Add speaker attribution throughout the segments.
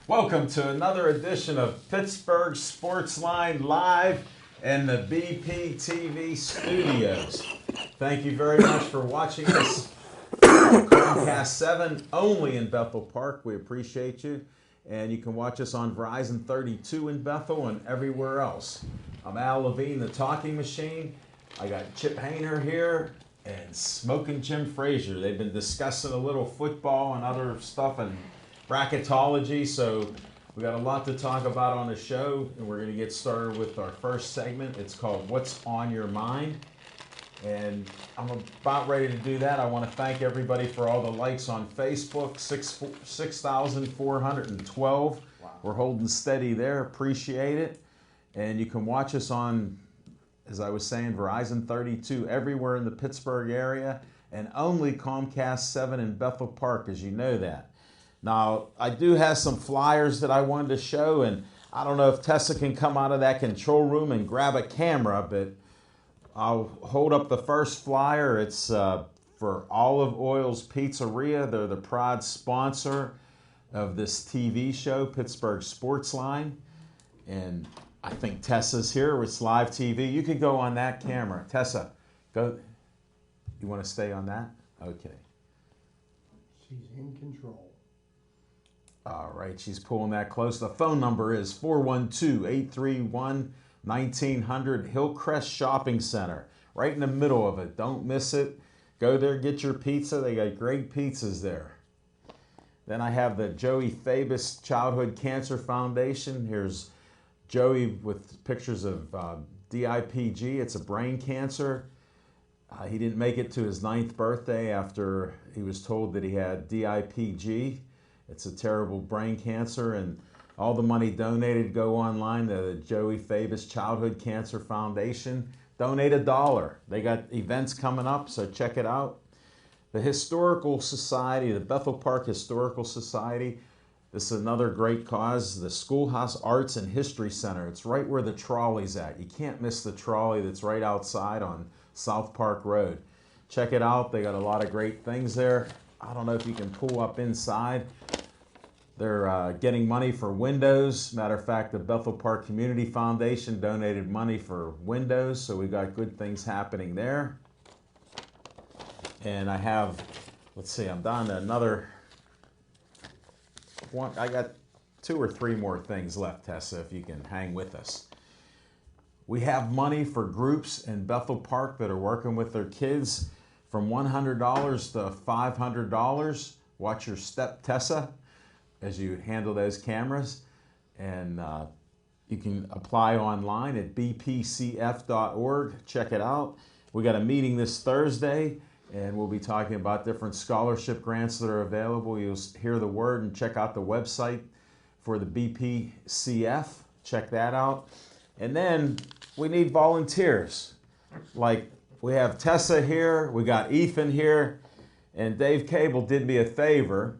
Speaker 1: Welcome to another edition of Pittsburgh Sportsline Live in the BPTV studios. Thank you very much for watching us on Comcast 7 only in Bethel Park. We appreciate you. And you can watch us on Verizon 32 in Bethel and everywhere else. I'm Al Levine, the talking machine. I got Chip Hayner here and Smoking Jim Frazier. They've been discussing a little football and other stuff and bracketology, so we got a lot to talk about on the show, and we're going to get started with our first segment. It's called What's on Your Mind, and I'm about ready to do that. I want to thank everybody for all the likes on Facebook, 6,412. Wow. We're holding steady there. Appreciate it. And you can watch us on, as I was saying, Verizon 32 everywhere in the Pittsburgh area, and only Comcast 7 in Bethel Park, as you know that. Now, I do have some flyers that I wanted to show, and I don't know if Tessa can come out of that control room and grab a camera, but I'll hold up the first flyer. It's for Olive Oil's Pizzeria. They're the proud sponsor of this TV show, Pittsburgh Sportsline. And I think Tessa's here. It's live TV. You could go on that camera. Tessa, go. You want to stay on that? Okay.
Speaker 2: She's in control.
Speaker 1: All right, she's pulling that close. The phone number is 412-831-1900, Hillcrest Shopping Center, right in the middle of it. Don't miss it. Go there, get your pizza. They got great pizzas there. Then I have the Joey Fabus Childhood Cancer Foundation. Here's Joey with pictures of DIPG. It's a brain cancer. He didn't make it to his 9th birthday after he was told that he had DIPG. It's a terrible brain cancer, and all the money donated go online to the Joey Fabus Childhood Cancer Foundation. Donate $1. They got events coming up, so check it out. The Historical Society, the Bethel Park Historical Society, this is another great cause. The Schoolhouse Arts and History Center. It's right where the trolley's at. You can't miss the trolley that's right outside on South Park Road. Check it out. They got a lot of great things there. I don't know if you can pull up inside. They're getting money for windows. Matter of fact, the Bethel Park Community Foundation donated money for windows, so we got good things happening there. And I have, let's see, I'm down to another one. I got 2 or 3 more things left, Tessa, if you can hang with us. We have money for groups in Bethel Park that are working with their kids from $100 to $500. Watch your step, Tessa, as you handle those cameras. And you can apply online at bpcf.org. Check it out. We got a meeting this Thursday, and we'll be talking about different scholarship grants that are available. You'll hear the word and check out the website for the BPCF. Check that out. And then we need volunteers. Like, we have Tessa here, we got Ethan here, and Dave Cable did me a favor,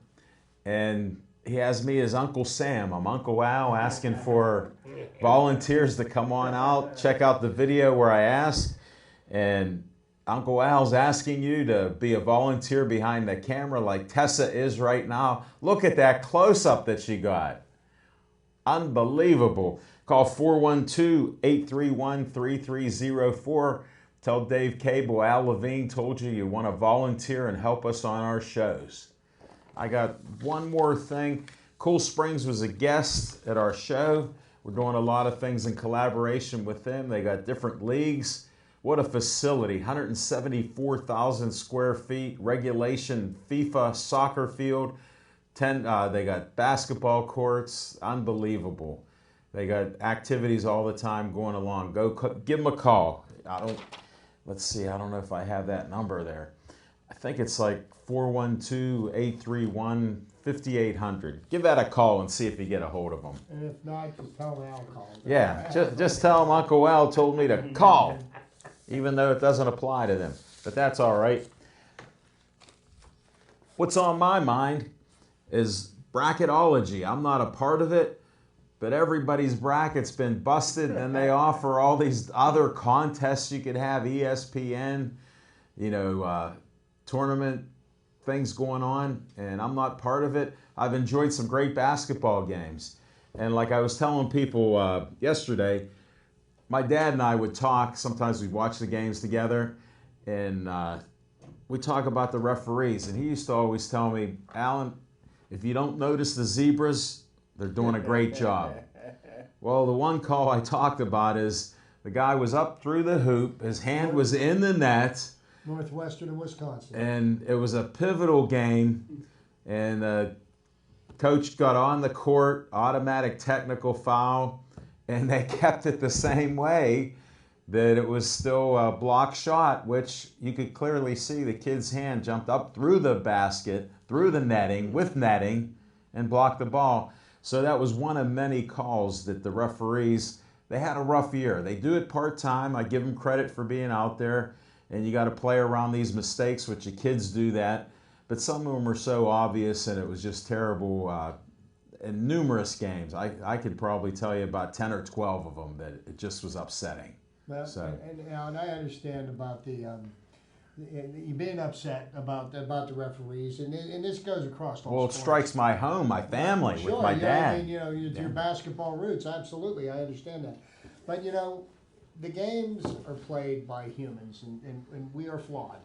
Speaker 1: and he has me as Uncle Sam. I'm Uncle Al, asking for volunteers to come on out, check out the video where I asked, and Uncle Al's asking you to be a volunteer behind the camera like Tessa is right now. Look at that close-up that she got. Unbelievable. Call 412-831-3304. Tell Dave Cable, Al Levine told you you want to volunteer and help us on our shows. I got one more thing. Cool Springs was a guest at our show. We're doing a lot of things in collaboration with them. They got different leagues. What a facility, 174,000 square feet, regulation FIFA soccer field. They got basketball courts, unbelievable. They got activities all the time going along. Give them a call. Let's see, I don't know if I have that number there. I think it's like 412-831-5800. Give that a call and see if you get a hold of them.
Speaker 2: And if not, just tell them Al called.
Speaker 1: Yeah, just tell them Uncle Al told me to call, even though it doesn't apply to them. But that's all right. What's on my mind is bracketology. I'm not a part of it, but everybody's bracket's been busted, and they offer all these other contests you could have, ESPN, tournament things going on, and I'm not part of it. I've enjoyed some great basketball games. And like I was telling people yesterday, my dad and I would talk. Sometimes we'd watch the games together, and we talk about the referees. And he used to always tell me, Alan, if you don't notice the zebras, they're doing a great job. Well, the one call I talked about is the guy was up through the hoop, his hand was in the net.
Speaker 2: Northwestern and Wisconsin.
Speaker 1: And it was a pivotal game, and the coach got on the court, automatic technical foul, and they kept it the same way, that it was still a block shot, which you could clearly see the kid's hand jumped up through the basket, through the netting, with netting, and blocked the ball. So that was one of many calls that the referees, they had a rough year. They do it part-time. I give them credit for being out there, and you got to play around these mistakes, which the kids do that. But some of them are so obvious, and it was just terrible. In numerous games, I could probably tell you about 10 or 12 of them that it just was upsetting.
Speaker 2: Well,
Speaker 1: So.
Speaker 2: and I understand about the you being upset about the referees, and this goes across all
Speaker 1: Well, it
Speaker 2: sports.
Speaker 1: strikes my home, my family,
Speaker 2: Sure,
Speaker 1: with my
Speaker 2: yeah,
Speaker 1: dad.
Speaker 2: I mean, it's your basketball roots. Absolutely, I understand that. But the games are played by humans, and we are flawed.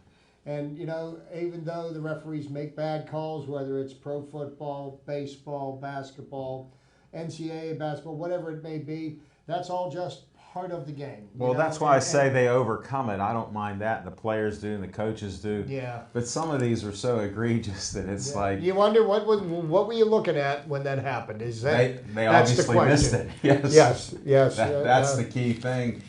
Speaker 2: And even though the referees make bad calls, whether it's pro football, baseball, basketball, NCAA basketball, whatever it may be, that's all just part of the game.
Speaker 1: Well, that's why I say they overcome it. I don't mind that, and the players do, and the coaches do.
Speaker 2: Yeah.
Speaker 1: But some of these are so egregious that it's like
Speaker 2: You wonder what were you looking at when that happened? Is that
Speaker 1: they
Speaker 2: that's the
Speaker 1: obviously missed
Speaker 2: question.
Speaker 1: it. Yes.
Speaker 2: Yes.
Speaker 1: That's the key thing,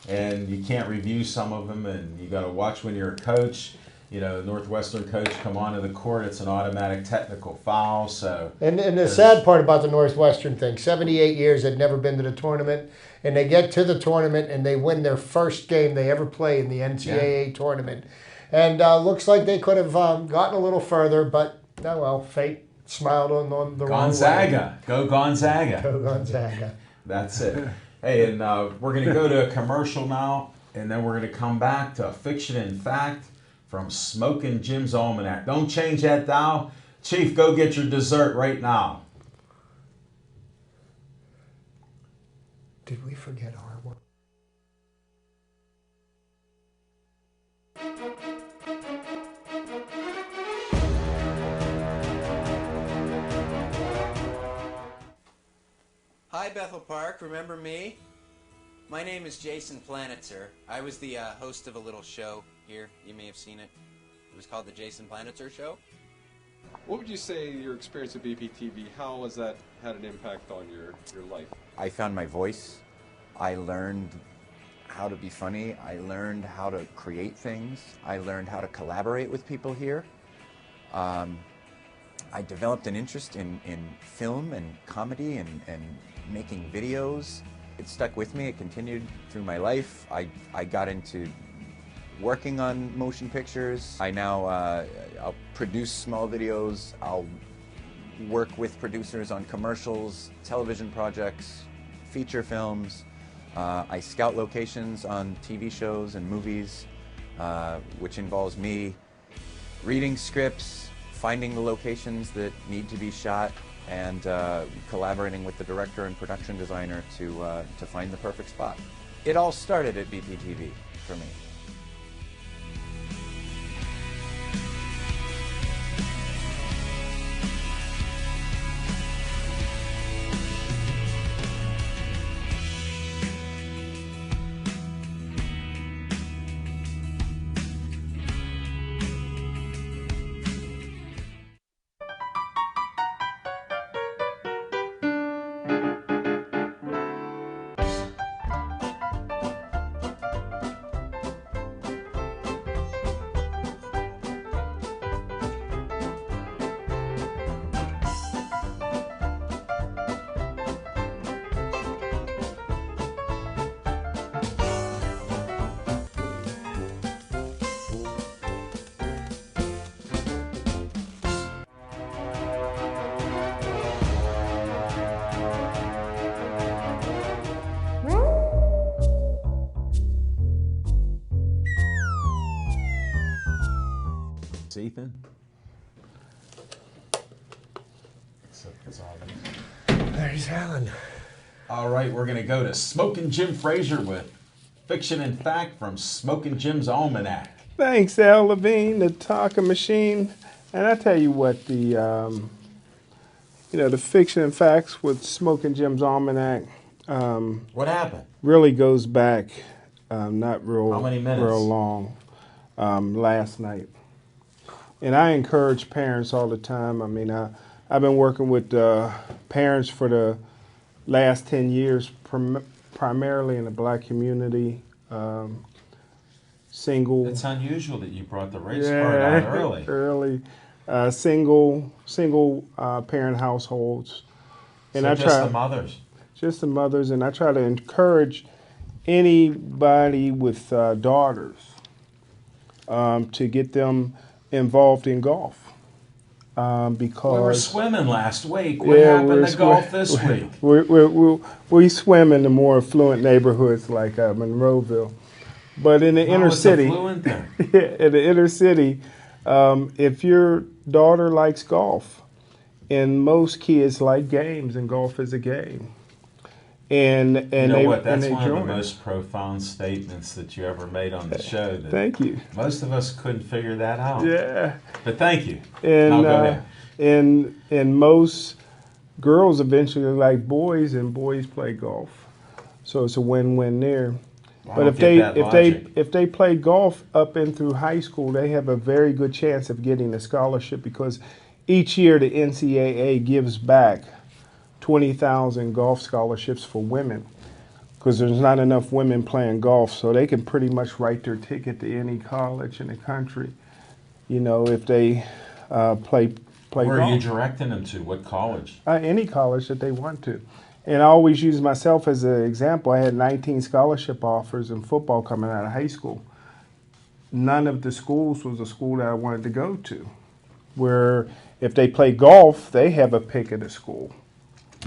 Speaker 1: and you can't review some of them, and you got to watch when you're a coach. Northwestern coach come onto the court, it's an automatic technical foul. So.
Speaker 2: And the sad part about the Northwestern thing, 78 years they'd never been to the tournament, and they get to the tournament and they win their first game they ever play in the NCAA tournament. And looks like they could have gotten a little further, but oh well, fate smiled on the wrong way.
Speaker 1: Gonzaga. Go Gonzaga.
Speaker 2: Go Gonzaga.
Speaker 1: That's it. Hey, and we're going to go to a commercial now, and then we're going to come back to Fiction and Fact from Smoking Jim's Almanac. Don't change that dial. Chief, go get your dessert right now.
Speaker 2: Did we forget our one?
Speaker 3: Hi, Bethel Park. Remember me? My name is Jason Planitzer. I was the host of a little show here. You may have seen it. It was called The Jason Planitzer Show.
Speaker 4: What would you say your experience at BPTV, how has that had an impact on your life?
Speaker 5: I found my voice. I learned how to be funny. I learned how to create things. I learned how to collaborate with people here. I developed an interest in film and comedy and making videos. It stuck with me. It continued through my life. I got into working on motion pictures. I now I'll produce small videos. I'll work with producers on commercials, television projects, feature films. I scout locations on TV shows and movies, which involves me reading scripts, finding the locations that need to be shot, and collaborating with the director and production designer to find the perfect spot. It all started at BPTV for me.
Speaker 1: Ethan?
Speaker 6: There's Alan.
Speaker 1: All right, we're going to go to Smoking Jim Frazier with Fiction and Fact from Smoking Jim's Almanac.
Speaker 6: Thanks, Al Levine, the talking machine. And I tell you what, the Fiction and Facts with Smoking Jim's Almanac
Speaker 1: What happened?
Speaker 6: really goes back not real,
Speaker 1: How many minutes?
Speaker 6: real long, last night. And I encourage parents all the time. I mean, I've been working with parents for the last 10 years, primarily in the black community. Single.
Speaker 1: It's unusual that you brought the race card out early.
Speaker 6: Early. Single parent households. And
Speaker 1: So
Speaker 6: I
Speaker 1: just the mothers.
Speaker 6: Just the mothers, and I try to encourage anybody with daughters to get them involved in golf. Because
Speaker 1: We were swimming last week. What happened to golf this week?
Speaker 6: We swim in the more affluent neighborhoods like Monroeville. But in the inner city,
Speaker 1: Affluent there?
Speaker 6: in the inner city, if your daughter likes golf, and most kids like games, and golf is a game. And
Speaker 1: You know what? That's
Speaker 6: they
Speaker 1: one of the
Speaker 6: join.
Speaker 1: most profound statements that you ever made on the show. That
Speaker 6: Thank you.
Speaker 1: Most of us couldn't figure that out.
Speaker 6: Yeah.
Speaker 1: But thank you.
Speaker 6: And
Speaker 1: Now go ahead.
Speaker 6: and most girls eventually like boys, and boys play golf. So it's a win-win there.
Speaker 1: I
Speaker 6: But
Speaker 1: don't
Speaker 6: if
Speaker 1: get that logic.
Speaker 6: if they play golf up and through high school, they have a very good chance of getting a scholarship, because each year the NCAA gives back 20,000 golf scholarships for women, because there's not enough women playing golf, so they can pretty much write their ticket to any college in the country. You know, if they play
Speaker 1: Where
Speaker 6: golf.
Speaker 1: are you directing them to? What college?
Speaker 6: Any college that they want to. And I always use myself as an example. I had 19 scholarship offers in football coming out of high school. None of the schools was a school that I wanted to go to. Where if they play golf, they have a pick of the school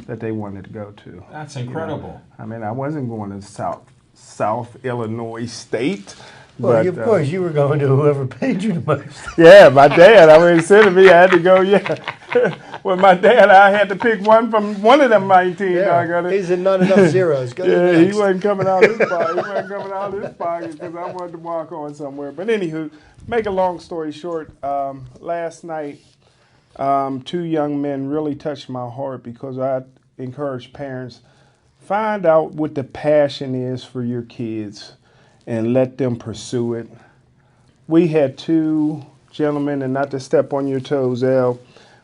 Speaker 6: that they wanted to go to.
Speaker 1: That's incredible.
Speaker 6: I mean, I wasn't going to South Illinois State.
Speaker 2: Well,
Speaker 6: but,
Speaker 2: of course, you were going to whoever paid you the most.
Speaker 6: Yeah, my dad. I mean, instead of me, I had to go. Yeah, with my dad, I had to pick one from one of them 19.
Speaker 2: Yeah, he said not enough zeros. Go to
Speaker 6: Yeah,
Speaker 2: the
Speaker 6: he
Speaker 2: next.
Speaker 6: wasn't coming out of his pocket. He wasn't coming out of his pocket because I wanted to walk on somewhere. But anywho, make a long story short, last night, two young men really touched my heart, because I encourage parents, find out what the passion is for your kids and let them pursue it. We had two gentlemen, and not to step on your toes, Al,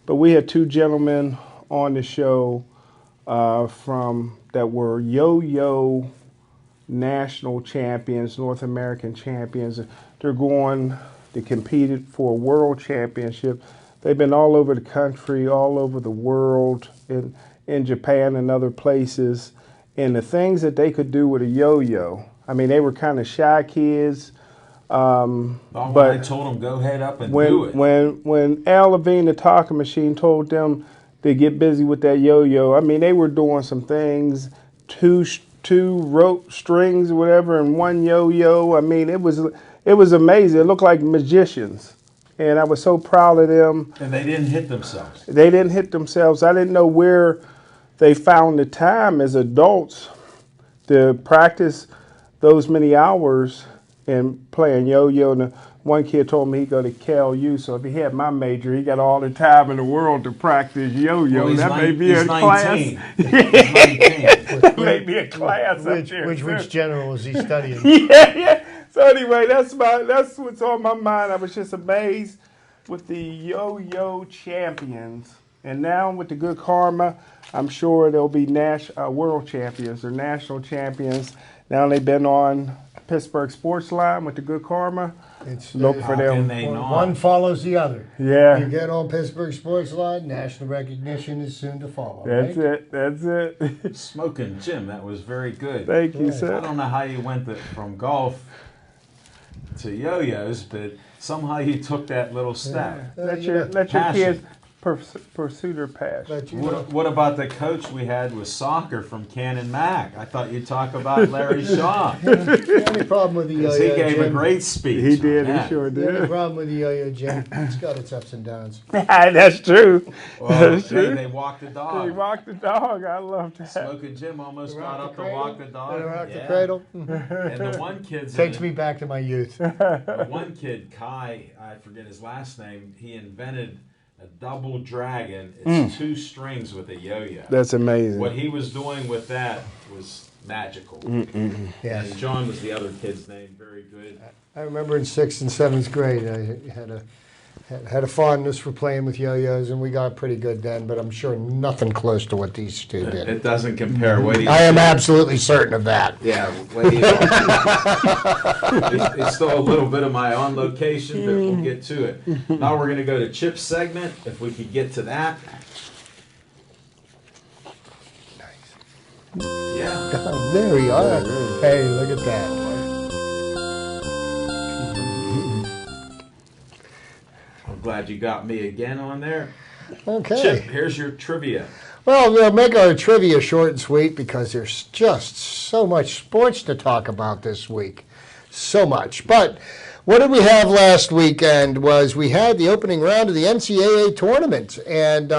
Speaker 6: but we had two gentlemen on the show that were yo-yo national champions, North American champions. They're going to compete for a world championship. They've been all over the country, all over the world, in Japan and other places. And the things that they could do with a yo-yo, I mean, they were kind of shy kids.
Speaker 1: When I told them, go head up and do it.
Speaker 6: When Al Levine, the talking machine, told them to get busy with that yo-yo, I mean, they were doing some things, two rope strings or whatever, and one yo-yo. I mean, it was amazing. It looked like magicians. And I was so proud of them.
Speaker 1: And they didn't hit themselves.
Speaker 6: They didn't hit themselves. I didn't know where they found the time as adults to practice those many hours and playing yo-yo. And one kid told me he'd go to Cal U, so if he had my major, he got all the time in the world to practice yo-yo.
Speaker 1: Well,
Speaker 6: that may be a
Speaker 1: 19.
Speaker 6: class.
Speaker 1: He's 19.
Speaker 6: That may be a class up there.
Speaker 2: Which general was he studying?
Speaker 6: Yeah. So anyway, that's what's on my mind. I was just amazed with the yo-yo champions. And now with the Good Karma, I'm sure they'll be world champions or national champions. Now they've been on Pittsburgh Sports Line with the Good Karma. Look for
Speaker 1: How can
Speaker 6: them.
Speaker 1: they not?
Speaker 2: One follows the other.
Speaker 6: Yeah.
Speaker 2: You get on Pittsburgh Sports Line, national recognition is soon to follow.
Speaker 6: That's
Speaker 2: right?
Speaker 6: it. That's it.
Speaker 1: Smoking Jim, that was very good.
Speaker 6: Thank you,
Speaker 2: Yeah.
Speaker 1: I
Speaker 6: sir.
Speaker 1: don't know how you went from golf to yo-yos, but somehow you took that little step.
Speaker 6: Let your
Speaker 1: Passion.
Speaker 6: kids pursue their passion.
Speaker 2: But you know,
Speaker 1: What about the coach we had with soccer from Cannon Mac? I thought you'd talk about Larry Shaw.
Speaker 2: the only problem with the
Speaker 1: 'Cause
Speaker 2: yo-yo,
Speaker 1: he gave a
Speaker 2: Jim,
Speaker 1: great speech.
Speaker 6: He did.
Speaker 1: on that.
Speaker 6: He sure
Speaker 2: the only
Speaker 6: did.
Speaker 2: problem with the yo-yo, Jim, it's got its ups and downs.
Speaker 6: That's true.
Speaker 1: Well,
Speaker 6: That's true.
Speaker 1: they walked the
Speaker 6: He
Speaker 1: dog.
Speaker 6: walked the dog. I love that.
Speaker 1: Smoking Jim almost got up to walk the dog.
Speaker 2: Rock the
Speaker 1: Yeah.
Speaker 2: cradle.
Speaker 1: And the one kid's
Speaker 2: Takes me back to my youth.
Speaker 1: The one kid, Kai, I forget his last name, he invented a double dragon. It's 2 strings with a yo-yo.
Speaker 6: That's amazing.
Speaker 1: What he was doing with that was magical.
Speaker 2: Yes.
Speaker 1: And John was the other kid's name. Very good.
Speaker 2: I remember in 6th and 7th grade, I had a fondness for playing with yo-yos, and we got pretty good then. But I'm sure nothing close to what these two did.
Speaker 1: It doesn't compare. Wait till you
Speaker 2: I am
Speaker 1: see it.
Speaker 2: absolutely certain of that.
Speaker 1: Yeah, wait till you it's still a little bit of my on location, but we'll get to it. Now we're going to go to Chip's segment, if we could get to that. Yeah.
Speaker 2: Oh, there we are. Hey, look at that.
Speaker 1: I'm glad you got me again on there.
Speaker 2: Okay.
Speaker 1: Chip, here's your trivia.
Speaker 2: Well, we'll make our trivia short and sweet because there's just so much sports to talk about this week. So much. But what did we have last weekend was we had the opening round of the NCAA tournament. And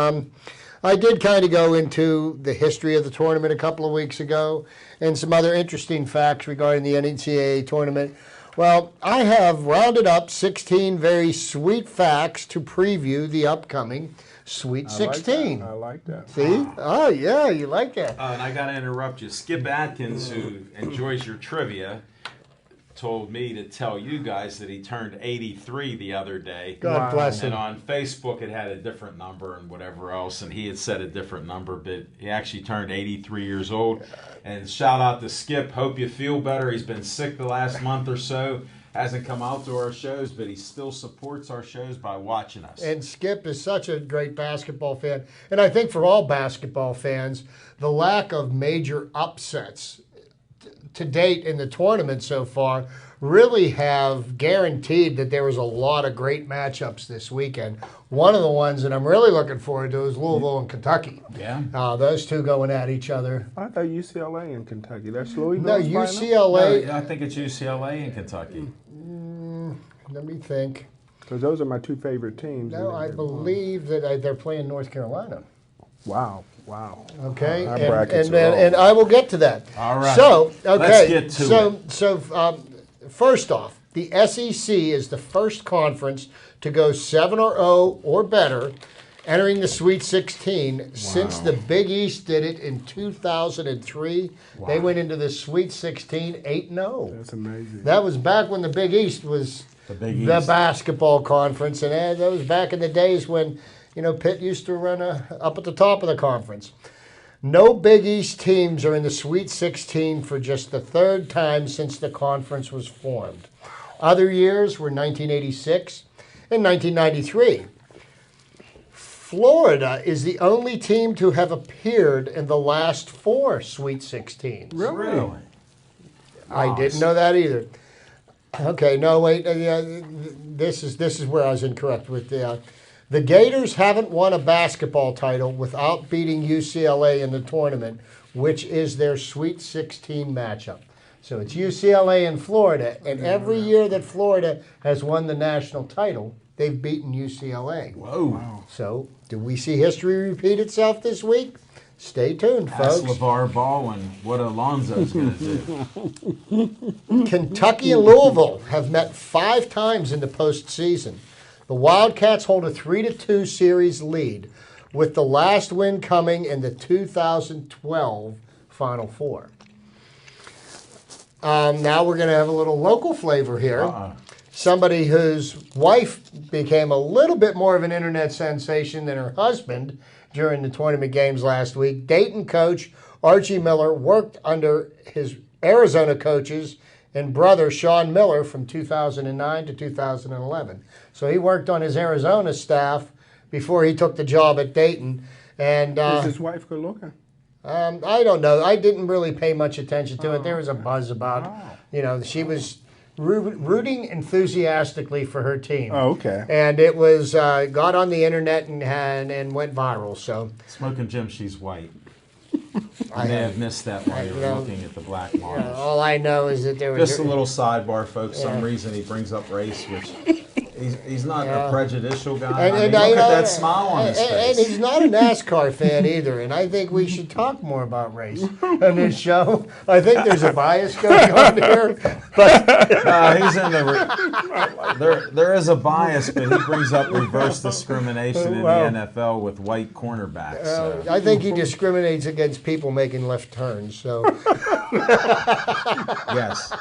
Speaker 2: I did kind of go into the history of the tournament a couple of weeks ago and some other interesting facts regarding the NCAA tournament. Well, I have rounded up 16 very sweet facts to preview the upcoming Sweet 16.
Speaker 6: I like that.
Speaker 2: See? Oh, yeah, you like that.
Speaker 1: And I got to interrupt you. Skip Atkins, who enjoys your trivia, told me to tell you guys that he turned 83 the other day.
Speaker 2: God bless him.
Speaker 1: And on Facebook, it had a different number and whatever else, and he had said a different number, but he actually turned 83 years old. And shout out to Skip. Hope you feel better. He's been sick the last month or so. Hasn't come out to our shows, but he still supports our shows by watching us.
Speaker 2: And Skip is such a great basketball fan. And I think for all basketball fans, the lack of major upsets to date in the tournament so far really have guaranteed that there was a lot of great matchups this weekend. One of the ones that I'm really looking forward to is Louisville and Kentucky.
Speaker 1: Yeah.
Speaker 2: Those two going at each other.
Speaker 6: I thought UCLA and Kentucky. That's Louisville.
Speaker 2: No, UCLA.
Speaker 1: I think it's UCLA in Kentucky.
Speaker 2: Let me think.
Speaker 6: Because those are my 2 favorite teams.
Speaker 2: No, I believe that they're playing North Carolina.
Speaker 6: Wow.
Speaker 2: Okay,
Speaker 6: Our
Speaker 2: and,
Speaker 6: brackets
Speaker 2: and,
Speaker 6: are
Speaker 2: and,
Speaker 6: all-
Speaker 2: and I will get to that.
Speaker 1: All right.
Speaker 2: So, okay.
Speaker 1: Let's get to
Speaker 2: So, first off, the SEC is the first conference to go 7-0 or better, entering the Sweet 16 since the Big East did it in 2003. They went into the Sweet 16 8-0.
Speaker 6: That's amazing.
Speaker 2: That was back when the Big East was
Speaker 1: The Big
Speaker 2: the
Speaker 1: East.
Speaker 2: basketball conference, and that was back in the days when Pitt used to run up at the top of the conference. No Big East teams are in the Sweet 16 for just the 3rd time since the conference was formed. Other years were 1986 and 1993. Florida is the only team to have appeared in the last 4 Sweet 16s.
Speaker 1: Really?
Speaker 2: I didn't know that either. Okay, no, wait. This is where I was incorrect with the Gators haven't won a basketball title without beating UCLA in the tournament, which is their Sweet 16 matchup. So it's UCLA and Florida, and every year that Florida has won the national title, they've beaten UCLA.
Speaker 1: Whoa.
Speaker 2: So, do we see history repeat itself this week? Stay tuned,
Speaker 1: Ask
Speaker 2: folks.
Speaker 1: LeVar Ball and what Alonzo's going to do.
Speaker 2: Kentucky and Louisville have met 5 times in the postseason. The Wildcats hold a 3-2 series lead, with the last win coming in the 2012 Final Four. Now we're going to have a little local flavor here. Somebody whose wife became a little bit more of an internet sensation than her husband during the tournament games last week. Dayton coach Archie Miller worked under his Arizona coaches and brother Sean Miller from 2009 to 2011. So he worked on his Arizona staff before he took the job at Dayton. And
Speaker 6: Is his wife good looking?
Speaker 2: I don't know. I didn't really pay much attention to it. There was a buzz about, she was rooting enthusiastically for her team.
Speaker 6: Oh, okay.
Speaker 2: And it was got on the internet and went viral. So
Speaker 1: Smoking Jim, she's white. I may have missed that while you were looking at the black models.
Speaker 2: all I know is that there was
Speaker 1: Just a little sidebar, folks. Some reason he brings up race, which he's not a prejudicial guy. I mean, look at that smile on his face.
Speaker 2: And he's not a NASCAR fan either. And I think we should talk more about race on this show. I think there's a bias going on here. But
Speaker 1: He's in the. There is a bias, but he brings up reverse discrimination in the NFL with white cornerbacks. So.
Speaker 2: I think he discriminates against people making left turns. So
Speaker 1: Yes.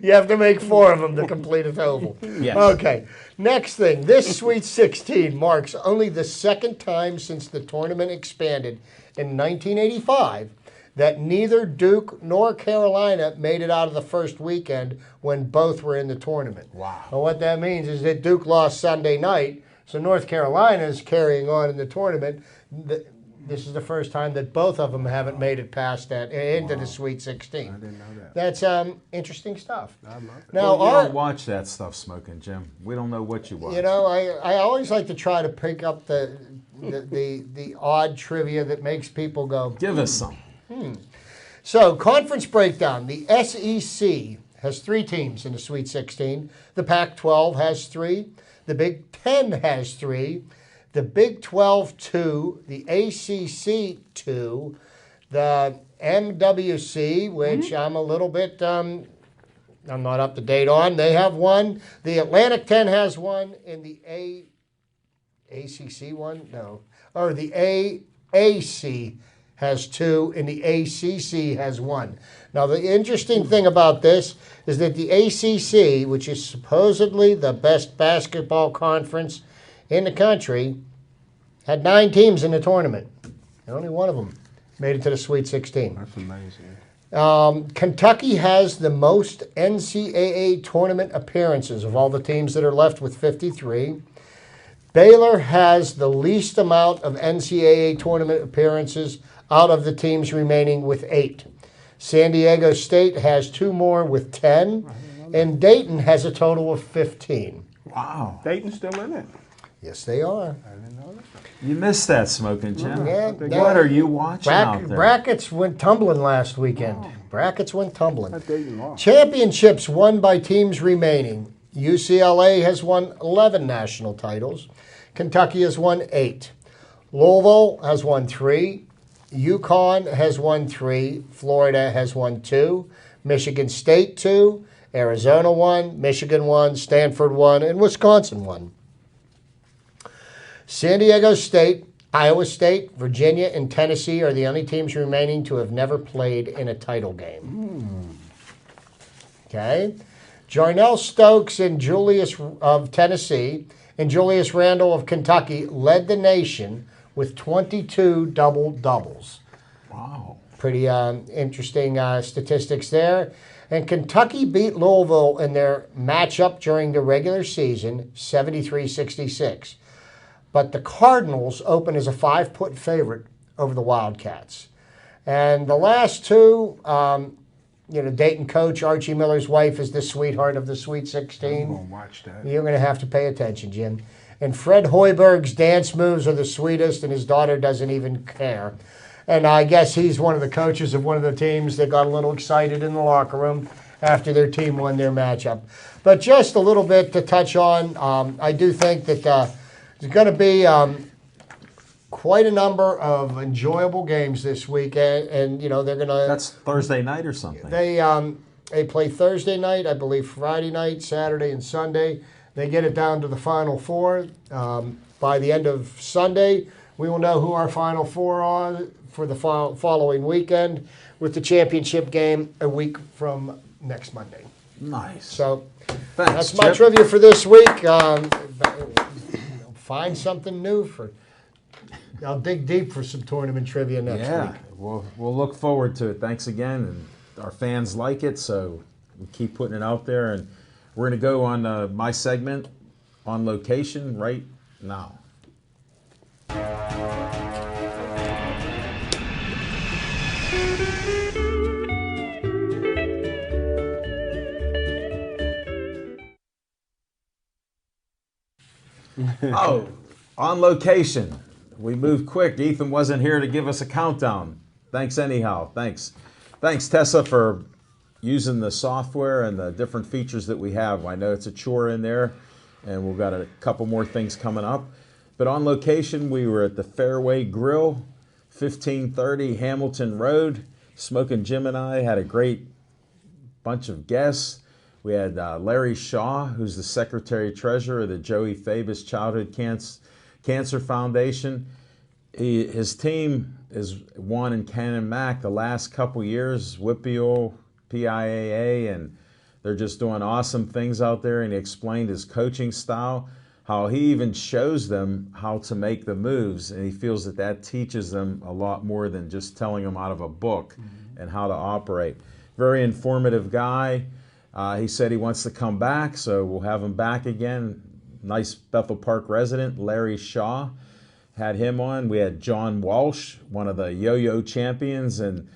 Speaker 2: you have to make 4 of them to complete a oval.
Speaker 1: Yes.
Speaker 2: Okay. Next thing. This Sweet 16 marks only the second time since the tournament expanded in 1985 that neither Duke nor Carolina made it out of the first weekend when both were in the tournament.
Speaker 1: Wow.
Speaker 2: Well, what that means is that Duke lost Sunday night, so North Carolina is carrying on in the tournament. This is the first time that both of them haven't made it past that into the Sweet 16.
Speaker 6: I didn't know that.
Speaker 2: That's interesting stuff.
Speaker 6: I love it.
Speaker 2: Now,
Speaker 1: Well, you don't watch that stuff, Smoking Jim. We don't know what you watch.
Speaker 2: you know, I always like to try to pick up the odd trivia that makes people go.
Speaker 1: Give us some.
Speaker 2: So, conference breakdown. The SEC has 3 teams in the Sweet 16. The Pac-12 has 3. The Big Ten has 3. The Big 12, 2. The ACC, 2. The MWC, which I'm a little bit, I'm not up to date on. They have 1. The Atlantic 10 has 1. And the ACC 1? No. Or the AAC has 2, and the ACC has 1. Now, the interesting thing about this is that the ACC, which is supposedly the best basketball conference in the country, had 9 teams in the tournament. And only one of them made it to the Sweet 16.
Speaker 6: That's amazing.
Speaker 2: Kentucky has the most NCAA tournament appearances of all the teams that are left with 53. Baylor has the least amount of NCAA tournament appearances out of the teams remaining with 8. San Diego State has 2 more with 10. And Dayton has a total of 15.
Speaker 1: Wow.
Speaker 6: Dayton's still in it.
Speaker 2: Yes, they are.
Speaker 6: I didn't know that.
Speaker 1: You missed that, Smoking Jim.
Speaker 2: Yeah,
Speaker 1: What are you watching out there?
Speaker 2: Brackets went tumbling last weekend. Brackets went tumbling.
Speaker 6: That Dayton lost.
Speaker 2: Championships won by teams remaining. UCLA has won 11 national titles. Kentucky has won 8. Louisville has won 3. UConn has won 3. Florida has won 2. Michigan State 2. Arizona 1. Michigan 1. Stanford 1. And Wisconsin 1. San Diego State, Iowa State, Virginia, and Tennessee are the only teams remaining to have never played in a title game. Okay. Jarnell Stokes and Julius of Tennessee and Julius Randle of Kentucky led the nation with 22 double-doubles.
Speaker 1: Wow.
Speaker 2: Pretty interesting statistics there. And Kentucky beat Louisville in their matchup during the regular season, 73-66. But the Cardinals open as a 5-point favorite over the Wildcats. And the last 2, Dayton coach Archie Miller's wife is the sweetheart of the Sweet 16.
Speaker 6: I'm going to watch that.
Speaker 2: You're going to have to pay attention, Jim. And Fred Hoiberg's dance moves are the sweetest, and his daughter doesn't even care. And I guess he's one of the coaches of one of the teams that got a little excited in the locker room after their team won their matchup. But just a little bit to touch on, I do think that there's going to be quite a number of enjoyable games this weekend, and they're going to.
Speaker 1: That's Thursday night or something.
Speaker 2: They play Thursday night, I believe Friday night, Saturday, and Sunday. They get it down to the Final Four. By the end of Sunday, we will know who our Final Four are for the following weekend, with the championship game a week from next Monday.
Speaker 1: Nice.
Speaker 2: So
Speaker 1: Thanks,
Speaker 2: that's my
Speaker 1: Chip.
Speaker 2: trivia for this week. Find something new I'll dig deep for some tournament trivia next week.
Speaker 1: We'll look forward to it. Thanks again, and our fans like it, so we keep putting it out there. And we're going to go on my segment on location right now. Oh, on location. We moved quick. Ethan wasn't here to give us a countdown. Thanks anyhow. Thanks. Thanks, Tessa, for using the software and the different features that we have. I know it's a chore in there, and we've got a couple more things coming up. But on location, we were at the Fairway Grill, 1530 Hamilton Road. Smoking Jim and I had a great bunch of guests. We had Larry Shaw, who's the Secretary-Treasurer of the Joey Fabus Childhood Cancer Foundation. His team has won in Canon Mac the last couple years, WPIAL, PIAA, and they're just doing awesome things out there. And he explained his coaching style, how he even shows them how to make the moves, and he feels that that teaches them a lot more than just telling them out of a book and how to operate. Very informative guy. He said he wants to come back, so we'll have him back again. Nice Bethel Park resident, Larry Shaw, had him on. We had John Walsh, one of the yo-yo champions, and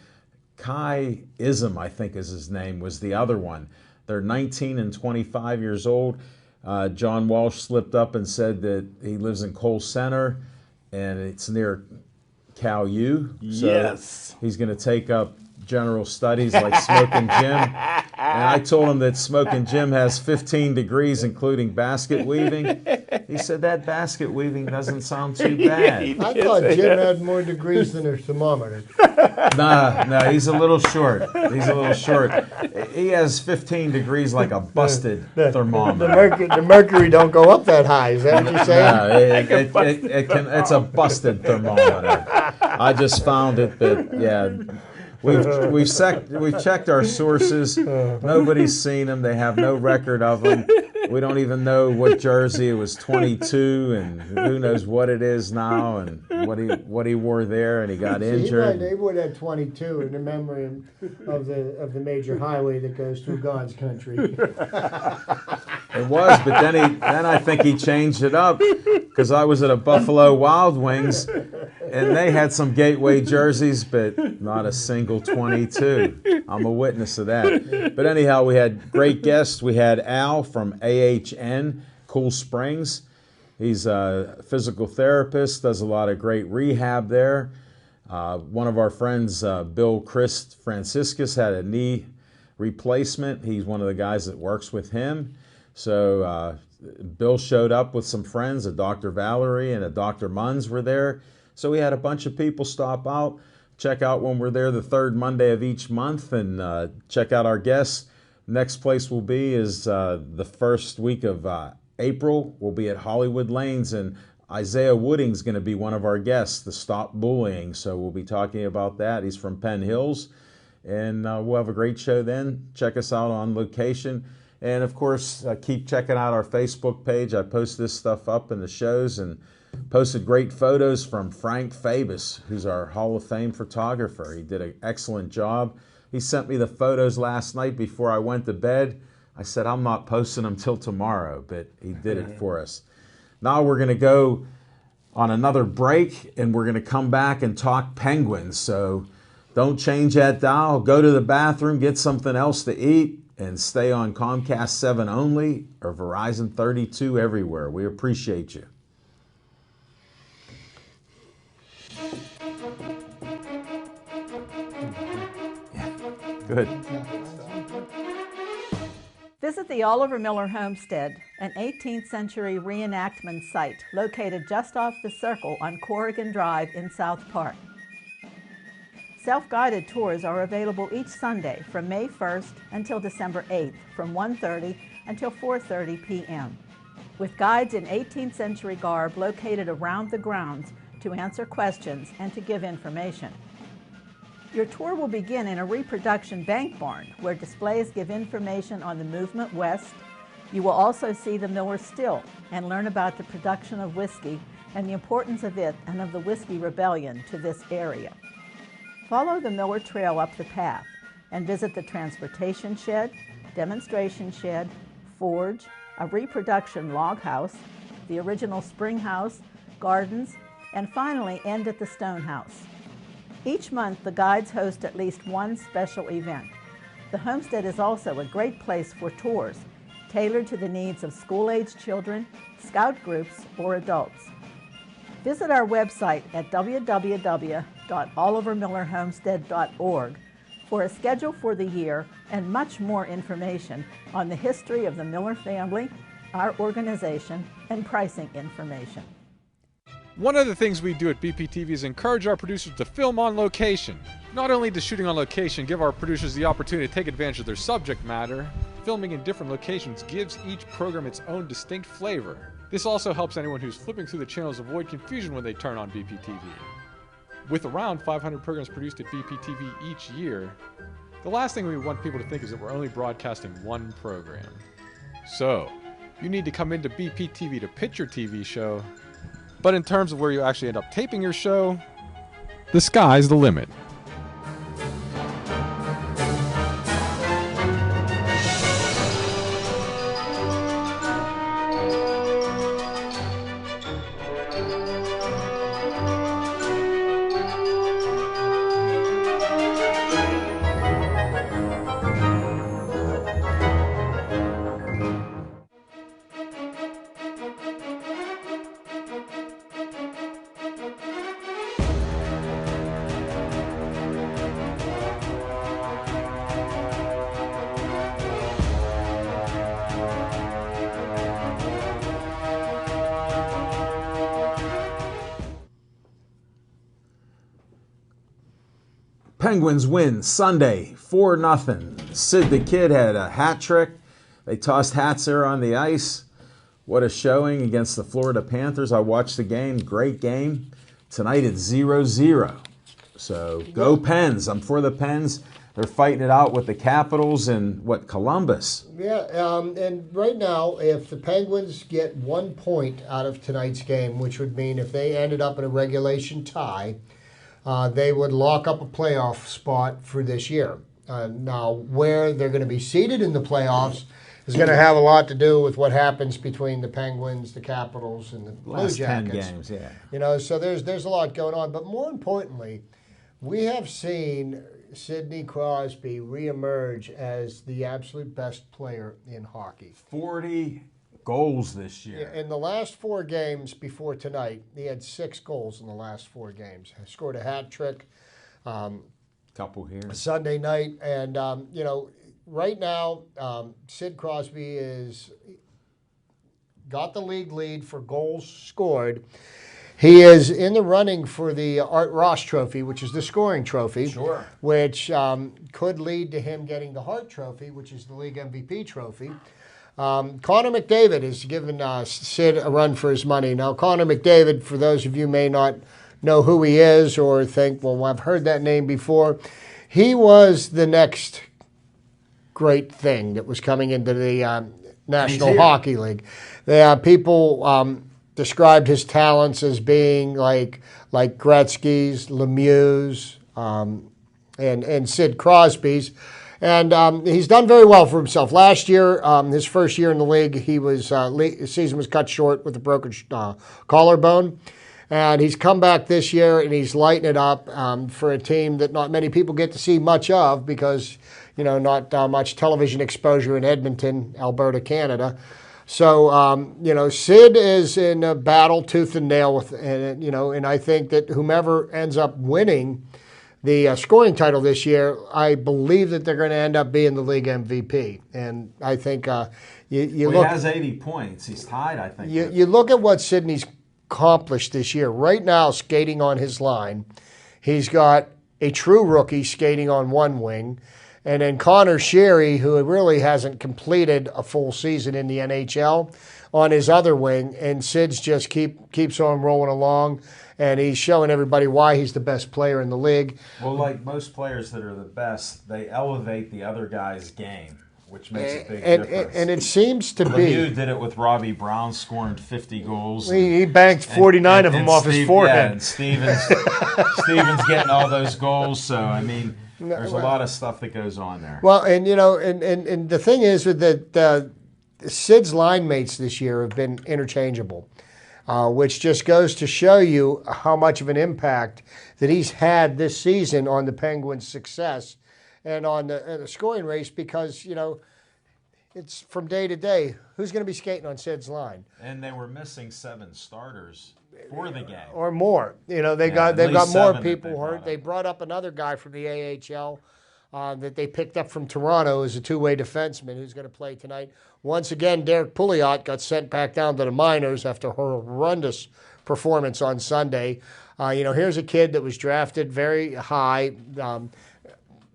Speaker 1: Kai Ism, I think is his name, was the other one. They're 19 and 25 years old. John Walsh slipped up and said that he lives in Cole Center, and it's near Cal U. So
Speaker 6: Yes.
Speaker 1: he's going to take up general studies like Smoking Jim. And I told him that Smoking Jim has 15 degrees, including basket weaving. He said that basket weaving doesn't sound too bad.
Speaker 2: I thought Jim had more degrees than a thermometer.
Speaker 1: No, he's a little short. He's a little short. He has 15 degrees like a busted thermometer.
Speaker 2: The mercury don't go up that high. Is that what you're saying?
Speaker 1: No, it's a busted thermometer. I just found it, but yeah. We've checked our sources. Nobody's seen them. They have no record of them. We don't even know what jersey. It was 22, and who knows what it is now, and what he wore there, and he got injured.
Speaker 2: They would have 22 in the memory of the major highway that goes through God's country.
Speaker 1: It was, but then I think he changed it up, because I was at a Buffalo Wild Wings, and they had some Gateway jerseys, but not a single 22. I'm a witness of that. But anyhow, we had great guests. We had Al from AHN, Cool Springs. He's a physical therapist, does a lot of great rehab there. One of our friends, Bill Chris Franciscus, had a knee replacement. He's one of the guys that works with him. So Bill showed up with some friends, a Dr. Valerie and a Dr. Munns were there. So we had a bunch of people stop out, check out when we're there the third Monday of each month, and check out our guests. Next place we'll be is the first week of April. We'll be at Hollywood Lanes, and Isaiah Wooding's going to be one of our guests, the Stop Bullying. So we'll be talking about that. He's from Penn Hills, and we'll have a great show then. Check us out on location. And, of course, keep checking out our Facebook page. I post this stuff up in the shows, and posted great photos from Frank Fabus, who's our Hall of Fame photographer. He did an excellent job. He sent me the photos last night before I went to bed. I said, I'm not posting them till tomorrow, but he did it for us. Now we're going to go on another break, and we're going to come back and talk Penguins. So don't change that dial. Go to the bathroom, get something else to eat, and stay on Comcast 7 only or Verizon 32 everywhere. We appreciate you. Good.
Speaker 7: Visit the Oliver Miller Homestead, an 18th century reenactment site located just off the circle on Corrigan Drive in South Park. Self-guided tours are available each Sunday from May 1st until December 8th from 1:30 until 4:30 p.m. with guides in 18th century garb located around the grounds to answer questions and to give information. Your tour will begin in a reproduction bank barn where displays give information on the movement west. You will also see the Miller Still and learn about the production of whiskey and the importance of it and of the Whiskey Rebellion to this area. Follow the Miller Trail up the path and visit the transportation shed, demonstration shed, forge, a reproduction log house, the original spring house, gardens, and finally end at the stone house. Each month, the guides host at least one special event. The homestead is also a great place for tours, tailored to the needs of school-aged children, scout groups, or adults. Visit our website at www.olivermillerhomestead.org for a schedule for the year and much more information on the history of the Miller family, our organization, and pricing information.
Speaker 8: One of the things we do at BPTV is encourage our producers to film on location. Not only does shooting on location give our producers the opportunity to take advantage of their subject matter, filming in different locations gives each program its own distinct flavor. This also helps anyone who's flipping through the channels avoid confusion when they turn on BPTV. With around 500 programs produced at BPTV each year, the last thing we want people to think is that we're only broadcasting one program. So, you need to come into BPTV to pitch your TV show, but in terms of where you actually end up taping your show, the sky's the limit.
Speaker 1: Penguins win Sunday 4-0. Sid the Kid had a hat trick. They tossed hats there on the ice. What a showing against the Florida Panthers. I watched the game. Great game. Tonight it's 0-0. So go Pens. I'm for the Pens. They're fighting it out with the Capitals and Columbus.
Speaker 2: Yeah, and right now, if the Penguins get 1 point out of tonight's game, which would mean if they ended up in a regulation tie, they would lock up a playoff spot for this year. Now, where they're going to be seated in the playoffs is going to have a lot to do with what happens between the Penguins, the Capitals, and the Blue Jackets.
Speaker 1: 10 games, yeah.
Speaker 2: You know, so there's a lot going on. But more importantly, we have seen Sidney Crosby reemerge as the absolute best player in hockey.
Speaker 1: 40 goals this year.
Speaker 2: In the last 4 games before tonight, he had 6 goals in the last 4 games. He scored a hat trick.
Speaker 1: Couple here.
Speaker 2: Sunday night. And, you know, right now, Sid Crosby is got the league lead for goals scored. He is in the running for the Art Ross Trophy, which is the scoring trophy, which could lead to him getting the Hart Trophy, which is the league MVP trophy. Connor McDavid has given Sid a run for his money. Now, Connor McDavid, for those of you may not know who he is or think, well, I've heard that name before, he was the next great thing that was coming into the National Hockey League. People described his talents as being like Gretzky's, Lemieux's, and Sid Crosby's. And he's done very well for himself. Last year, his first year in the league, his season was cut short with a broken collarbone. And he's come back this year, and he's lighting it up for a team that not many people get to see much of because, you know, not much television exposure in Edmonton, Alberta, Canada. So, you know, Sid is in a battle tooth and nail with, you know, and I think that whomever ends up winning the scoring title this year, I believe that they're going to end up being the league MVP. And I think you look.
Speaker 1: He has 80 points. He's tied, I think.
Speaker 2: You look at what Sidney's accomplished this year. Right now, skating on his line, he's got a true rookie skating on one wing. And then Connor Sherry, who really hasn't completed a full season in the NHL, on his other wing. And Sid's just keeps on rolling along, and he's showing everybody why he's the best player in the league.
Speaker 1: Well, like most players that are the best, they elevate the other guy's game, which makes a big difference.
Speaker 2: And it seems to be.
Speaker 1: Lemieux did it with Robbie Brown, scoring 50 goals.
Speaker 2: He banked 49 of them off his forehead.
Speaker 1: Yeah, and Stevens getting all those goals. So, I mean, there's a lot of stuff that goes on there.
Speaker 2: Well, and, you know, and the thing is that Sid's line mates this year have been interchangeable, which just goes to show you how much of an impact that he's had this season on the Penguins' success and on the scoring race because, you know, it's from day to day. Who's going to be skating on Sid's line?
Speaker 1: And they were missing 7 starters for the game.
Speaker 2: Or more. You know, they've
Speaker 1: at
Speaker 2: got
Speaker 1: least
Speaker 2: more
Speaker 1: 7 that
Speaker 2: people
Speaker 1: they brought
Speaker 2: hurt.
Speaker 1: up.
Speaker 2: They brought up another guy from the AHL that they picked up from Toronto as a two-way defenseman who's going to play tonight. Once again, Derek Pouliot got sent back down to the minors after a horrendous performance on Sunday. Here's a kid that was drafted very high,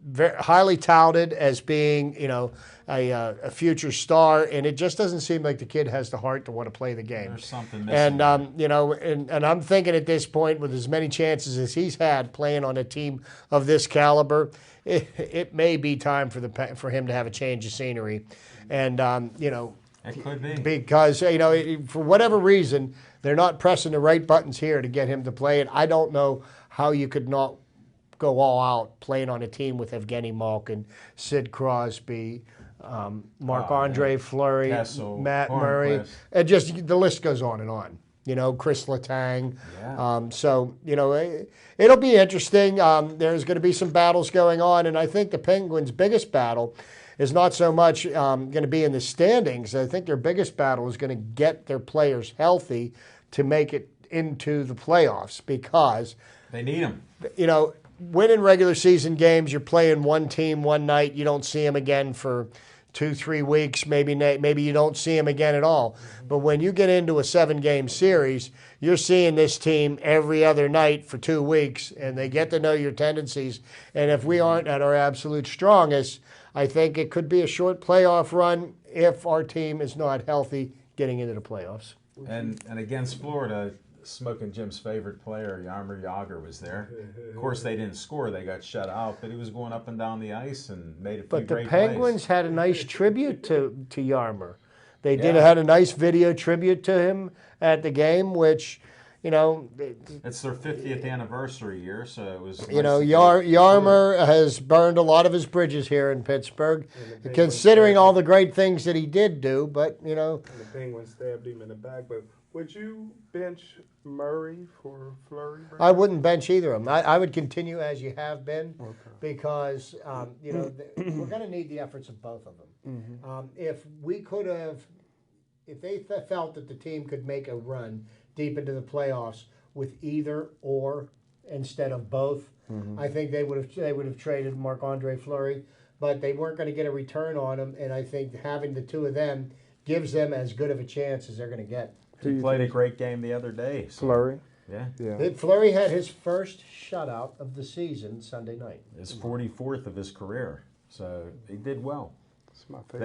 Speaker 2: very highly touted as being, a future star, and it just doesn't seem like the kid has the heart to want to play the game.
Speaker 1: There's something missing.
Speaker 2: And I'm thinking at this point, with as many chances as he's had playing on a team of this caliber, it may be time for him to have a change of scenery, and
Speaker 1: It could be.
Speaker 2: because for whatever reason they're not pressing the right buttons here to get him to play it. I don't know how you could not go all out playing on a team with Evgeny Malkin, Sid Crosby, Marc-Andre Fleury,
Speaker 1: Kessel,
Speaker 2: Matt Murray,
Speaker 1: Hornquist.
Speaker 2: and just the list goes on and on. Chris Letang.
Speaker 1: Yeah.
Speaker 2: It'll be interesting. There's going to be some battles going on, and I think the Penguins' biggest battle is not so much going to be in the standings. I think their biggest battle is going to get their players healthy to make it into the playoffs, because
Speaker 1: They need him.
Speaker 2: winning regular season games, you're playing one team one night, you don't see them again for 2-3 weeks, maybe you don't see them again at all. But when you get into a 7-game series, you're seeing this team every other night for 2 weeks, and they get to know your tendencies. And if we aren't at our absolute strongest, I think it could be a short playoff run if our team is not healthy getting into the playoffs.
Speaker 1: And against Florida, Smoking Jim's favorite player, Jaromir Jagr, was there. Of course, they didn't score; they got shut out. But he was going up and down the ice and made a few
Speaker 2: But the
Speaker 1: great
Speaker 2: Penguins
Speaker 1: plays.
Speaker 2: had a nice tribute to Yarmer. They
Speaker 1: Yeah.
Speaker 2: had a nice video tribute to him at the game, which,
Speaker 1: It's their 50th anniversary year, so it was.
Speaker 2: Yarmer has burned a lot of his bridges here in Pittsburgh, considering all the great things that he did do. But
Speaker 6: And the Penguins stabbed him in the back. But would you bench Murray for Fleury? Brandon?
Speaker 2: I wouldn't bench either of them. I would continue as you have been, because we're going to need the efforts of both of them. If they felt that the team could make a run deep into the playoffs with either or instead of both, I think they would have traded Marc-Andre Fleury, but they weren't going to get a return on him, and I think having the two of them gives them as good of a chance as they're going to get.
Speaker 1: He played a great game the other day. So,
Speaker 6: Fleury?
Speaker 1: yeah,
Speaker 2: Fleury had his first shutout of the season Sunday night.
Speaker 1: his 44th of his career, so he did well.
Speaker 6: That's my favorite.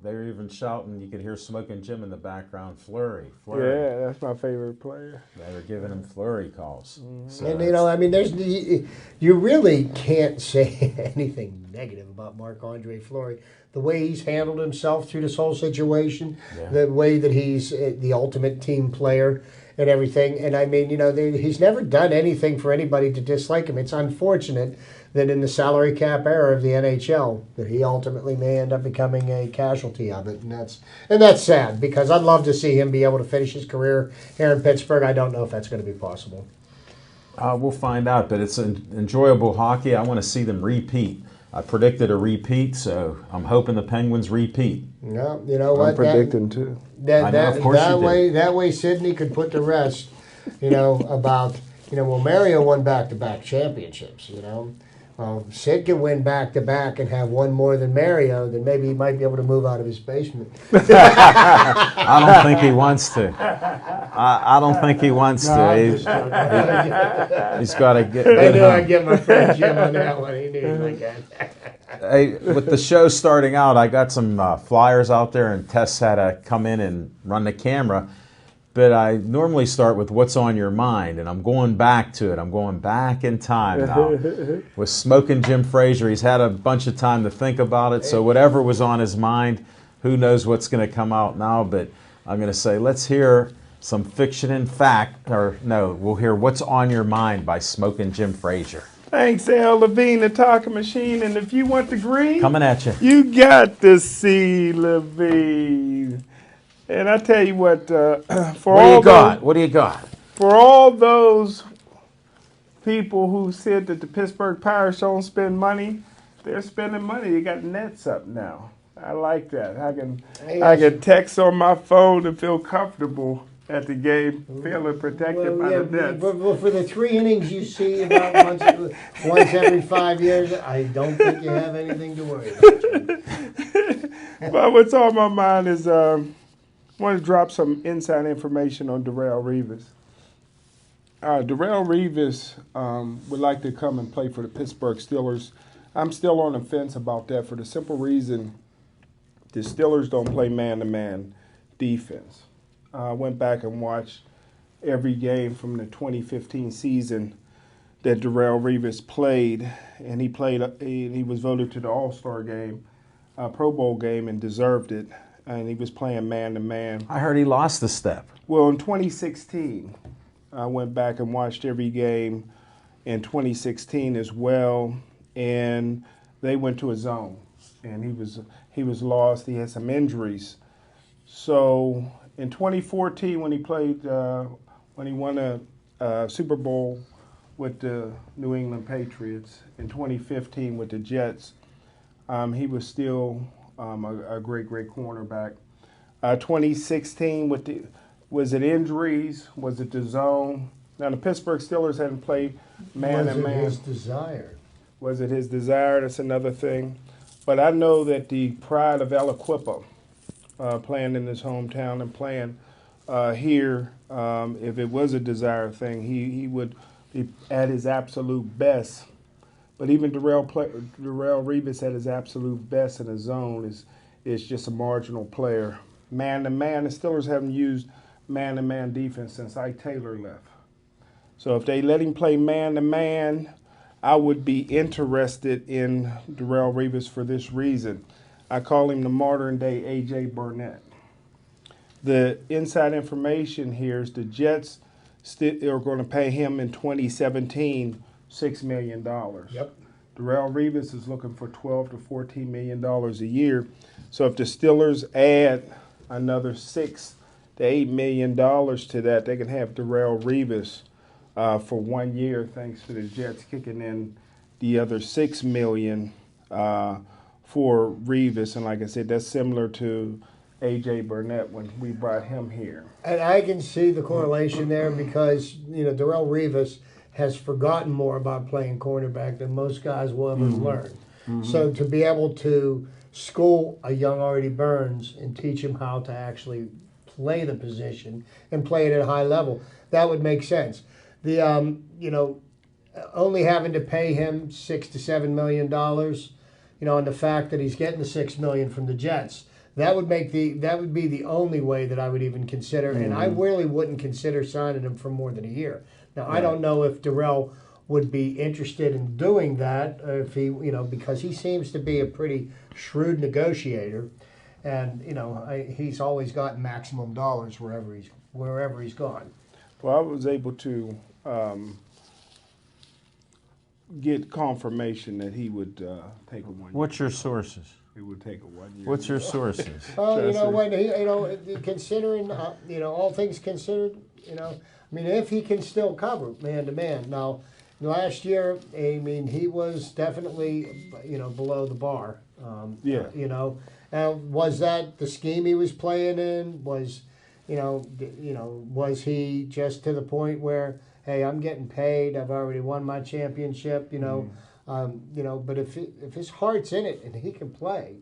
Speaker 1: They were even shouting. You could hear Smoking Jim in the background. Fleury.
Speaker 6: Yeah, that's my favorite player.
Speaker 1: They were giving him Fleury calls. So
Speaker 2: And you really can't say anything negative about Marc-Andre Fleury. The way he's handled himself through this whole situation, the way that he's the ultimate team player and everything. And he's never done anything for anybody to dislike him. It's unfortunate that in the salary cap era of the NHL, that he ultimately may end up becoming a casualty of it, and that's sad, because I'd love to see him be able to finish his career here in Pittsburgh. I don't know if that's going to be possible.
Speaker 1: we'll find out, but it's enjoyable hockey. I want to see them repeat. I predicted a repeat, so I'm hoping the Penguins repeat.
Speaker 2: No, you know what?
Speaker 6: I'm predicting too.
Speaker 1: I know, of course you did.
Speaker 2: That way Sidney could put to rest, about, Mario won back-to-back championships, Well, Sid can win back-to-back and have one more than Mario, then maybe he might be able to move out of his basement.
Speaker 1: I don't think he wants to. I don't think he wants to. He's got to get.
Speaker 2: I knew I'd get my friend Jim on that one. He knew like that.
Speaker 1: Hey, with the show starting out, I got some flyers out there, and Tess had to come in and run the camera. But I normally start with what's on your mind, and I'm going back to it. I'm going back in time now. With Smoking Jim Frazier, he's had a bunch of time to think about it, so whatever was on his mind, who knows what's going to come out now, but I'm going to say, let's hear some fiction and fact, we'll hear What's on Your Mind by Smoking Jim Frazier.
Speaker 6: Thanks, Al Levine, the talking machine. And if you want the green,
Speaker 1: Coming at you.
Speaker 6: you got to see Levine. And I tell you what,
Speaker 1: What do you got?
Speaker 6: For all those people who said that the Pittsburgh Pirates don't spend money, they're spending money. They got nets up now. I like that. I can
Speaker 2: Yes.
Speaker 6: text on my phone and feel comfortable at the game, feeling protected by the Nets.
Speaker 2: but for the 3 innings you see about once every 5 years, I don't think you have anything to worry about.
Speaker 6: But what's on my mind is I want to drop some inside information on Darrelle Revis. Darrelle Revis would like to come and play for the Pittsburgh Steelers. I'm still on the fence about that for the simple reason the Steelers don't play man-to-man defense. I went back and watched every game from the 2015 season that Darrelle Revis played, and he was voted to the All-Star game, Pro Bowl game, and deserved it. And he was playing man-to-man.
Speaker 1: I heard he lost a step.
Speaker 6: Well, in 2016, I went back and watched every game in 2016 as well, and they went to a zone, and he was lost. He had some injuries. So in 2014, when he played, when he won a Super Bowl with the New England Patriots, in 2015 with the Jets, he was still a great cornerback. 2016 was it injuries? Was it the zone? Now the Pittsburgh Steelers hadn't played man-to-man.
Speaker 2: Was it his desire?
Speaker 6: Was it his desire? That's another thing. But I know that the pride of Aliquippa, playing in his hometown and playing here, if it was a desire thing, he would be at his absolute best. But even Darrelle Revis at his absolute best in a zone is just a marginal player. Man-to-man, the Steelers haven't used man-to-man defense since Ike Taylor left. So if they let him play man-to-man, I would be interested in Darrelle Revis for this reason. I call him the modern-day A.J. Burnett. The inside information here is the Jets are going to pay him in 2017 $6 million.
Speaker 2: Yep.
Speaker 6: Darrelle Revis is looking for $12 to $14 million a year. So if the Steelers add another $6 to $8 million to that, they can have Darrelle Revis for 1 year, thanks to the Jets kicking in the other $6 million for Revis. And like I said, that's similar to A.J. Burnett when we brought him here.
Speaker 2: And I can see the correlation there because, Darrelle Revis has forgotten more about playing cornerback than most guys will ever learn. Mm-hmm. So to be able to school a young Artie Burns and teach him how to actually play the position and play it at a high level, that would make sense. The only having to pay him $6 to $7 million, and the fact that he's getting the $6 million from the Jets, that would be the only way that I would even consider, and I really wouldn't consider signing him for more than a year. Now I don't know if Darrelle would be interested in doing that if he, because he seems to be a pretty shrewd negotiator, and he's always got maximum dollars wherever he's gone.
Speaker 6: Well, I was able to get confirmation that he would take a 1 year.
Speaker 1: What's your sources?
Speaker 6: He would take a 1 year.
Speaker 1: What's your sources?
Speaker 2: Well, considering all things considered, if he can still cover man to man. Now, last year, he was definitely below the bar. Was that the scheme he was playing in? Was he just to the point where, hey, I'm getting paid, I've already won my championship, but if his heart's in it and he can play,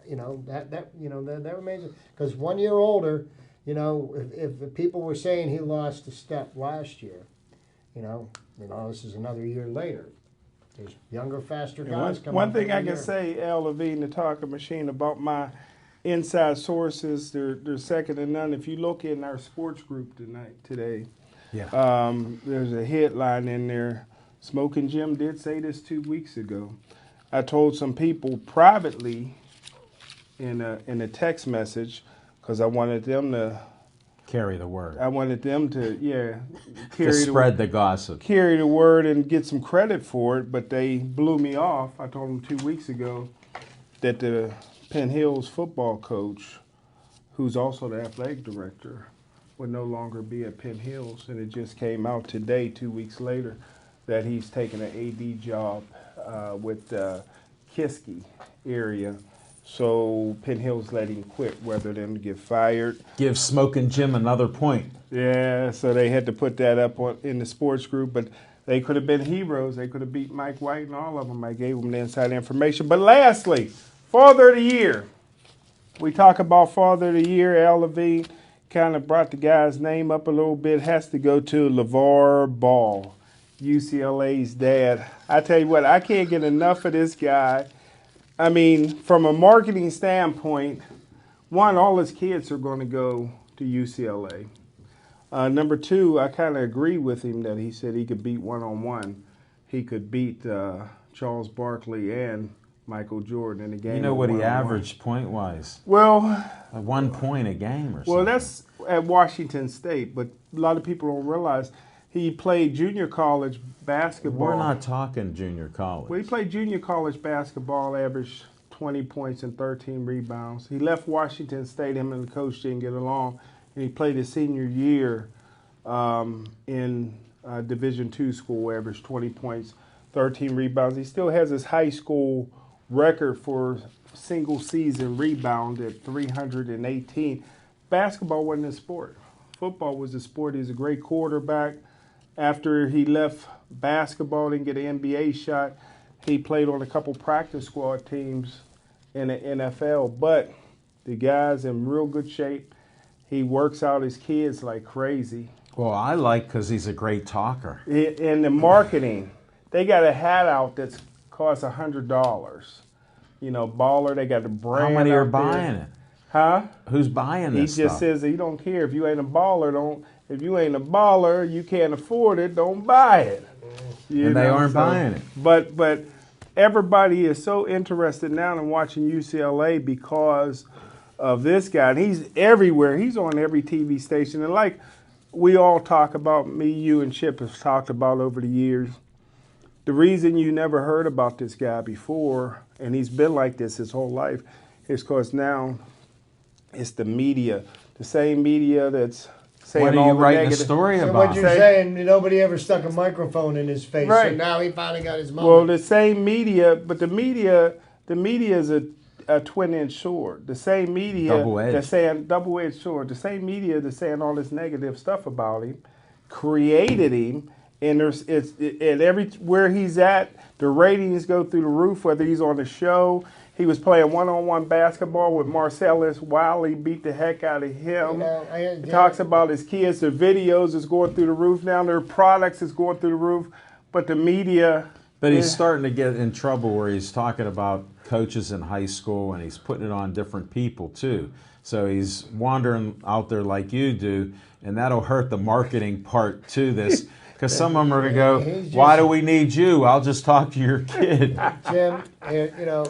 Speaker 2: that remains, because 1 year older, if the people were saying he lost a step last year, this is another year later. There's younger, faster guys coming.
Speaker 6: One thing I can say, Al Levine, the talking machine, about my inside sources, they're second to none. If you look in our sports group today, there's a headline in there. Smoking Jim did say this 2 weeks ago. I told some people privately in a text message, because I wanted them to
Speaker 1: carry the word.
Speaker 6: I wanted them to
Speaker 1: spread the gossip,
Speaker 6: carry the word, and get some credit for it. But they blew me off. I told them 2 weeks ago that the Penn Hills football coach, who's also the athletic director, would no longer be at Penn Hills, and it just came out today, 2 weeks later, that he's taking an AD job with Kiski area. So Penn Hills let him quit rather than get fired.
Speaker 1: Give Smoking Jim another point.
Speaker 6: Yeah, so they had to put that up in the sports group, but they could have been heroes. They could have beat Mike White and all of them. I gave them the inside information. But lastly, Father of the Year. We talk about Father of the Year. Al Levine kind of brought the guy's name up a little bit. Has to go to LeVar Ball, UCLA's dad. I tell you what, I can't get enough of this guy. I mean, from a marketing standpoint, one, all his kids are going to go to UCLA. Number two, I kind of agree with him that he said he could beat one-on-one. He could beat Charles Barkley and Michael Jordan in a game.
Speaker 1: You know what he
Speaker 6: one-on-one.
Speaker 1: averaged point-wise?
Speaker 6: Well,
Speaker 1: 1 point a game or something.
Speaker 6: well, that's at Washington State, but a lot of people don't realize he played junior college basketball.
Speaker 1: We're not talking junior college.
Speaker 6: Well, he played junior college basketball, averaged 20 points and 13 rebounds. He left Washington State. Him and the coach didn't get along, and he played his senior year in Division II school, averaged 20 points, 13 rebounds. He still has his high school record for single season rebound at 318. Basketball wasn't his sport. Football was his sport. He's a great quarterback. After he left basketball, didn't get an NBA shot, he played on a couple practice squad teams in the NFL. But the guy's in real good shape. He works out his kids like crazy.
Speaker 1: Well, I like because he's a great talker.
Speaker 6: In the marketing, they got a hat out that's costs $100. You know, Baller, they got the brand.
Speaker 1: How many are
Speaker 6: out there.
Speaker 1: buying it?
Speaker 6: Huh?
Speaker 1: Who's buying
Speaker 6: He
Speaker 1: this
Speaker 6: just
Speaker 1: stuff?
Speaker 6: says he don't care. If you ain't a baller, don't. If you ain't a baller, you can't afford it. Don't buy it. You
Speaker 1: And they
Speaker 6: know,
Speaker 1: aren't
Speaker 6: so-
Speaker 1: buying it.
Speaker 6: But everybody is so interested now in watching UCLA because of this guy, and he's everywhere. He's on every TV station, and like we all talk about, me, you, and Chip have talked about over the years. The reason you never heard about this guy before, and he's been like this his whole life, is because now it's the media, the same media that's saying
Speaker 1: What are
Speaker 6: all
Speaker 1: you
Speaker 6: the
Speaker 1: writing a
Speaker 6: negative.
Speaker 1: story
Speaker 2: So
Speaker 1: about?
Speaker 2: what you're saying, nobody ever stuck a microphone in his face, so
Speaker 6: Right.
Speaker 2: now he finally got his
Speaker 6: Well,
Speaker 2: moment.
Speaker 6: the same media, but the media is a twin-edged sword. The same media
Speaker 1: Double-edged.
Speaker 6: that's saying double-edged sword. The same media that's saying all this negative stuff about him created him, and and everywhere he's at, the ratings go through the roof. Whether he's on the show, he was playing one-on-one basketball with Marcellus Wiley, beat the heck out of him.
Speaker 2: You know,
Speaker 6: He talks about his kids. Their videos is going through the roof now. Their products is going through the roof, but the media.
Speaker 1: But he's starting to get in trouble where he's talking about coaches in high school and he's putting it on different people too. So he's wandering out there like you do, and that'll hurt the marketing part to this. Because some of them are going to go,
Speaker 2: He's
Speaker 1: why
Speaker 2: just-
Speaker 1: do we need you? I'll just talk to your kid.
Speaker 2: Jim, you know,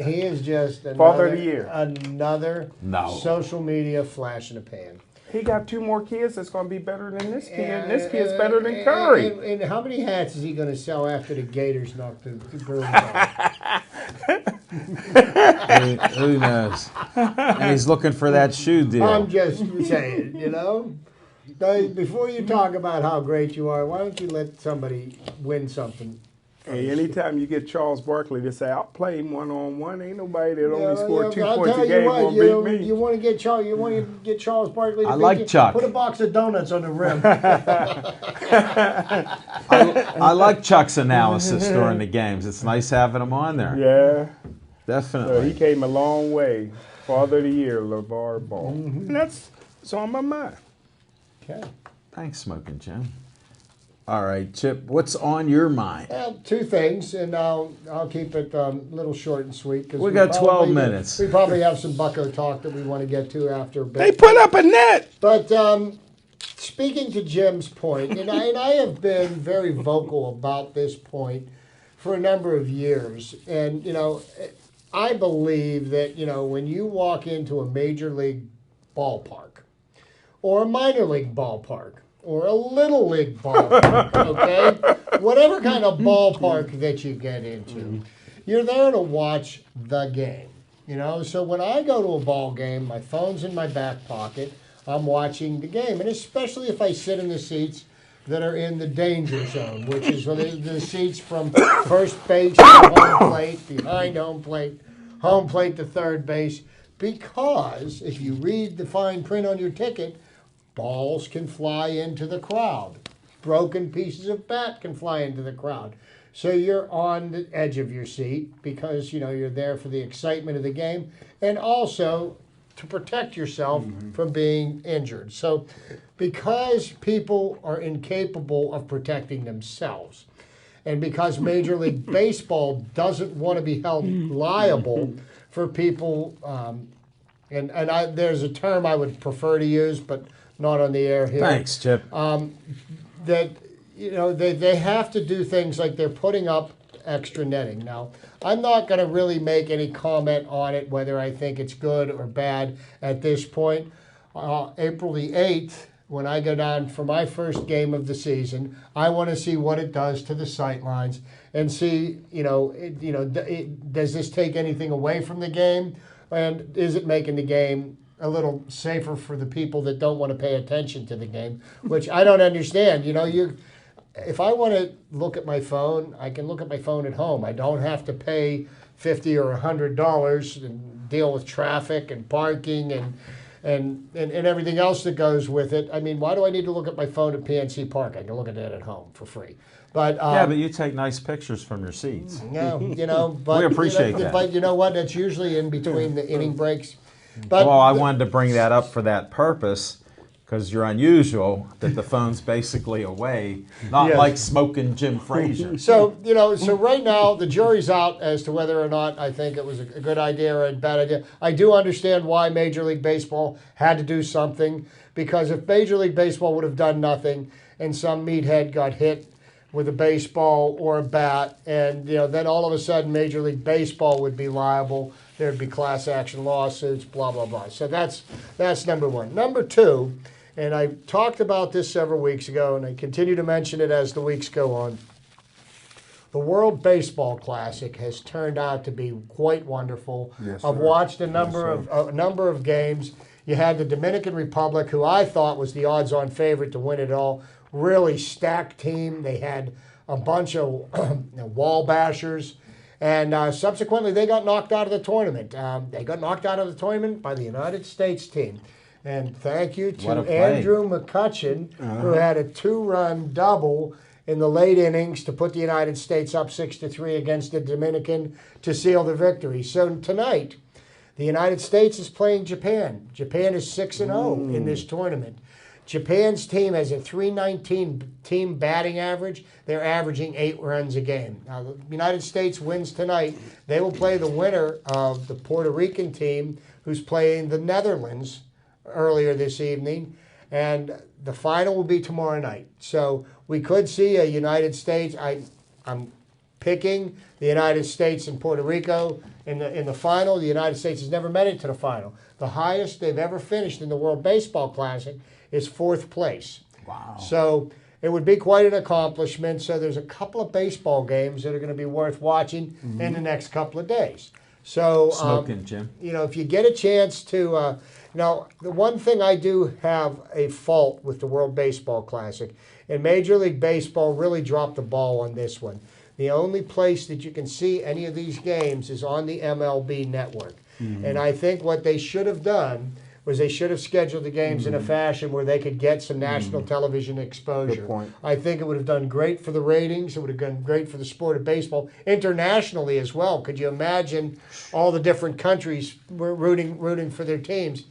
Speaker 2: he is just
Speaker 6: Father of the Year.
Speaker 2: another
Speaker 1: No.
Speaker 2: social media flash in the pan.
Speaker 6: He got 2 more kids that's going to be better than this kid. And this kid's better than Curry.
Speaker 2: And how many hats is he going to sell after the Gators knock the Bruins off?
Speaker 1: Who knows? And he's looking for that shoe deal.
Speaker 2: I'm just saying, you know. Before you talk about how great you are, why don't you let somebody win something?
Speaker 6: Hey, anytime you get Charles Barkley to say, I'll play him one-on-one, ain't nobody that only
Speaker 2: Yeah,
Speaker 6: scored 2
Speaker 2: I'll
Speaker 6: points
Speaker 2: tell
Speaker 6: a
Speaker 2: you
Speaker 6: game
Speaker 2: what,
Speaker 6: going
Speaker 2: you
Speaker 6: to beat me.
Speaker 2: You want to get Charles? You want to get Charles Barkley? To
Speaker 1: I
Speaker 2: beat
Speaker 1: like
Speaker 2: you?
Speaker 1: Chuck.
Speaker 2: Put a box of donuts on the rim.
Speaker 1: I like Chuck's analysis during the games. It's nice having him on there.
Speaker 6: Yeah. So
Speaker 1: Definitely.
Speaker 6: he came a long way. Father of the Year, LeVar Ball. And that's on my mind.
Speaker 2: Okay.
Speaker 1: Thanks, Smoking Jim. All right, Chip, what's on your mind?
Speaker 2: Well, 2 things, and I'll keep it a little short and sweet. Cause
Speaker 1: We got 12
Speaker 2: probably-
Speaker 1: minutes.
Speaker 2: We probably have some Bucko talk that we want to get to after a bit.
Speaker 6: They put up a net.
Speaker 2: But speaking to Jim's point, and I have been very vocal about this point for a number of years, and you know, I believe that you know when you walk into a major league ballpark, or a minor league ballpark, or a little league ballpark, okay, whatever kind of ballpark that you get into, you're there to watch the game. You know, so when I go to a ball game, my phone's in my back pocket. I'm watching the game, and especially if I sit in the seats that are in the danger zone, which is the seats from first base to home plate, behind home plate, home plate to third base, because if you read the fine print on your ticket, balls can fly into the crowd. Broken pieces of bat can fly into the crowd. So you're on the edge of your seat because, you're there for the excitement of the game and also to protect yourself from being injured. So because people are incapable of protecting themselves, and because Major League Baseball doesn't want to be held liable for people, there's a term I would prefer to use, but not on the air here.
Speaker 1: Thanks, Chip.
Speaker 2: That they have to do things like they're putting up extra netting. Now, I'm not going to really make any comment on it, whether I think it's good or bad at this point. April the 8th, when I go down for my first game of the season, I want to see what it does to the sight lines and see, does this take anything away from the game, and is it making the game a little safer for the people that don't want to pay attention to the game, which I don't understand. If I want to look at my phone, I can look at my phone at home. I don't have to pay $50 or $100 and deal with traffic and parking and everything else that goes with it. I mean, why do I need to look at my phone at PNC Park? I can look at that at home for free. But
Speaker 1: but you take nice pictures from your seats.
Speaker 2: Yeah, but
Speaker 1: we appreciate that.
Speaker 2: But you know what? That's usually in between the inning breaks. But
Speaker 1: I wanted to bring that up for that purpose, because you're unusual that the phone's basically away, not like smoking Jim Frazier.
Speaker 2: So right now the jury's out as to whether or not I think it was a good idea or a bad idea. I do understand why Major League Baseball had to do something, because if Major League Baseball would have done nothing and some meathead got hit with a baseball or a bat, and then all of a sudden Major League Baseball would be liable. There'd be class action lawsuits, blah blah blah. So that's number one. Number two, and I talked about this several weeks ago, and I continue to mention it as the weeks go on. The World Baseball Classic has turned out to be quite wonderful.
Speaker 6: Yes,
Speaker 2: I've watched a number of games. You had the Dominican Republic, who I thought was the odds-on favorite to win it all. Really stacked team. They had a bunch of wall bashers. And subsequently, they got knocked out of the tournament. They got knocked out of the tournament by the United States team. And thank you to Andrew McCutchen, who had a 2-run double in the late innings to put the United States up 6-3 against the Dominican to seal the victory. So tonight, the United States is playing Japan. Japan is 6-0 in this tournament. Japan's team has a .319 team batting average. They're averaging 8 runs a game. Now, the United States wins tonight. They will play the winner of the Puerto Rican team, who's playing the Netherlands earlier this evening. And the final will be tomorrow night. So we could see a United States. I'm picking the United States and Puerto Rico in the final. The United States has never made it to the final. The highest they've ever finished in the World Baseball Classic is 4th place.
Speaker 1: Wow.
Speaker 2: So it would be quite an accomplishment. So there's a couple of baseball games that are going to be worth watching in the next couple of days. So
Speaker 1: smoking, Jim.
Speaker 2: If you get a chance to, now the one thing I do have a fault with the World Baseball Classic, and Major League Baseball really dropped the ball on this one. The only place that you can see any of these games is on the MLB network. And I think what they should have done was they should have scheduled the games in a fashion where they could get some national television exposure.
Speaker 6: Good point.
Speaker 2: I think it would have done great for the ratings. It would have done great for the sport of baseball internationally as well. Could you imagine all the different countries were rooting for their teams?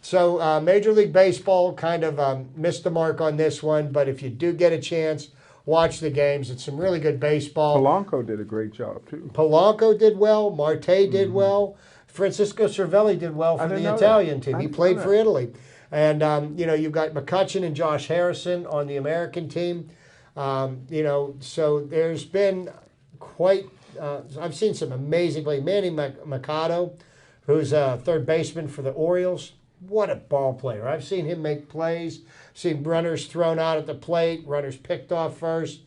Speaker 2: So Major League Baseball kind of missed the mark on this one, but if you do get a chance, watch the games. It's some really good baseball.
Speaker 6: Polanco did a great job, too.
Speaker 2: Polanco did well. Marte did well. Francisco Cervelli did well for the Italian team. He played for Italy. And, you've got McCutchen and Josh Harrison on the American team. So there's been quite, I've seen some amazing play. Manny Machado, who's a third baseman for the Orioles. What a ball player. I've seen him make plays, seen runners thrown out at the plate, runners picked off first,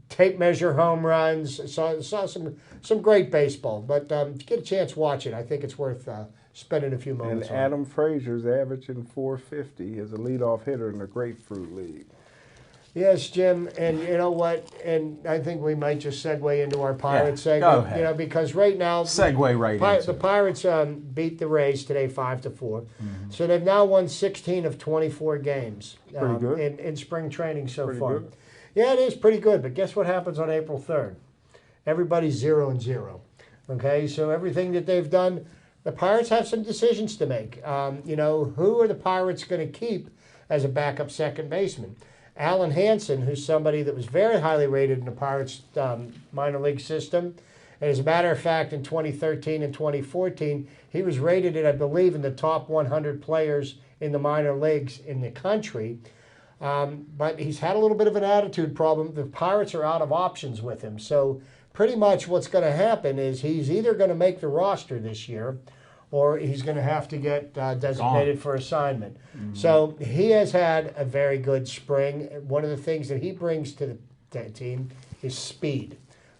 Speaker 2: tape measure home runs. Saw some great baseball. But if you get a chance, watch it. I think it's worth spending a few moments
Speaker 6: and
Speaker 2: on.
Speaker 6: Adam Frazier's averaging .450 as a leadoff hitter in the Grapefruit League.
Speaker 2: Yes, Jim, and you know what? And I think we might just segue into our Pirates
Speaker 1: Yeah,
Speaker 2: segment.
Speaker 1: go ahead.
Speaker 2: You know, because right now
Speaker 1: Segue right into
Speaker 2: the
Speaker 1: it.
Speaker 2: Pirates beat the Rays today 5-4, so they've now won 16 of 24 games
Speaker 6: Pretty good.
Speaker 2: in spring training so
Speaker 6: Pretty
Speaker 2: far.
Speaker 6: good.
Speaker 2: Yeah, it is pretty good. But guess what happens on April 3rd? Everybody's 0-0. Okay, so everything that they've done, the Pirates have some decisions to make. You know, who are the Pirates going to keep as a backup second baseman? Alan Hansen, who's somebody that was very highly rated in the Pirates minor league system. And as a matter of fact, in 2013 and 2014, he was rated, I believe, in the top 100 players in the minor leagues in the country. But he's had a little bit of an attitude problem. The Pirates are out of options with him. So pretty much what's going to happen is he's either going to make the roster this year or he's going to have to get designated for assignment. So he has had a very good spring. One of the things that he brings to the team is speed.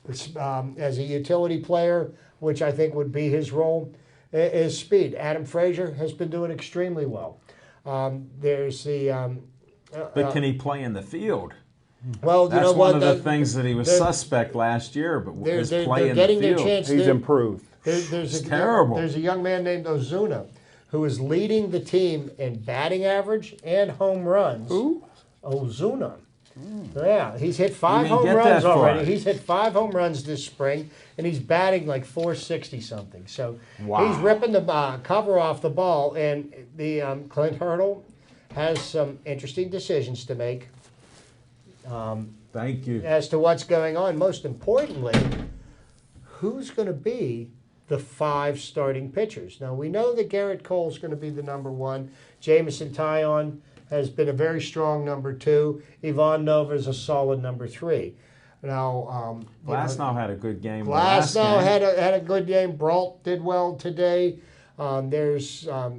Speaker 2: As a utility player, which I think would be his role, is speed. Adam Frazier has been doing extremely well. There's the...
Speaker 1: But can he play in the field?
Speaker 2: Well, you
Speaker 1: That's
Speaker 2: know
Speaker 1: one
Speaker 2: what?
Speaker 1: of the things that he was suspect last year, but his play in the
Speaker 2: getting their
Speaker 1: field.
Speaker 2: chance.
Speaker 6: He's improved.
Speaker 2: There's
Speaker 1: terrible.
Speaker 2: There's a young man named Ozuna who is leading the team in batting average and home runs.
Speaker 6: Who?
Speaker 2: Ozuna. Yeah, he's hit 5
Speaker 1: didn't
Speaker 2: home
Speaker 1: get
Speaker 2: runs
Speaker 1: that far.
Speaker 2: already. He's hit 5 home runs this spring, and he's batting like 460 something. So
Speaker 1: Wow.
Speaker 2: he's ripping the cover off the ball, and the Clint Hurdle has some interesting decisions to make
Speaker 1: Thank you.
Speaker 2: as to what's going on. Most importantly, who's going to be the 5 starting pitchers? Now, we know that Garrett Cole's going to be the number 1. Jameson Taillon has been a very strong number 2. Ivan Nova is a solid number 3. Now,
Speaker 1: Glasnow had a good game. last
Speaker 2: Glasnow
Speaker 1: game.
Speaker 2: had a good game. Brault did well today. There's a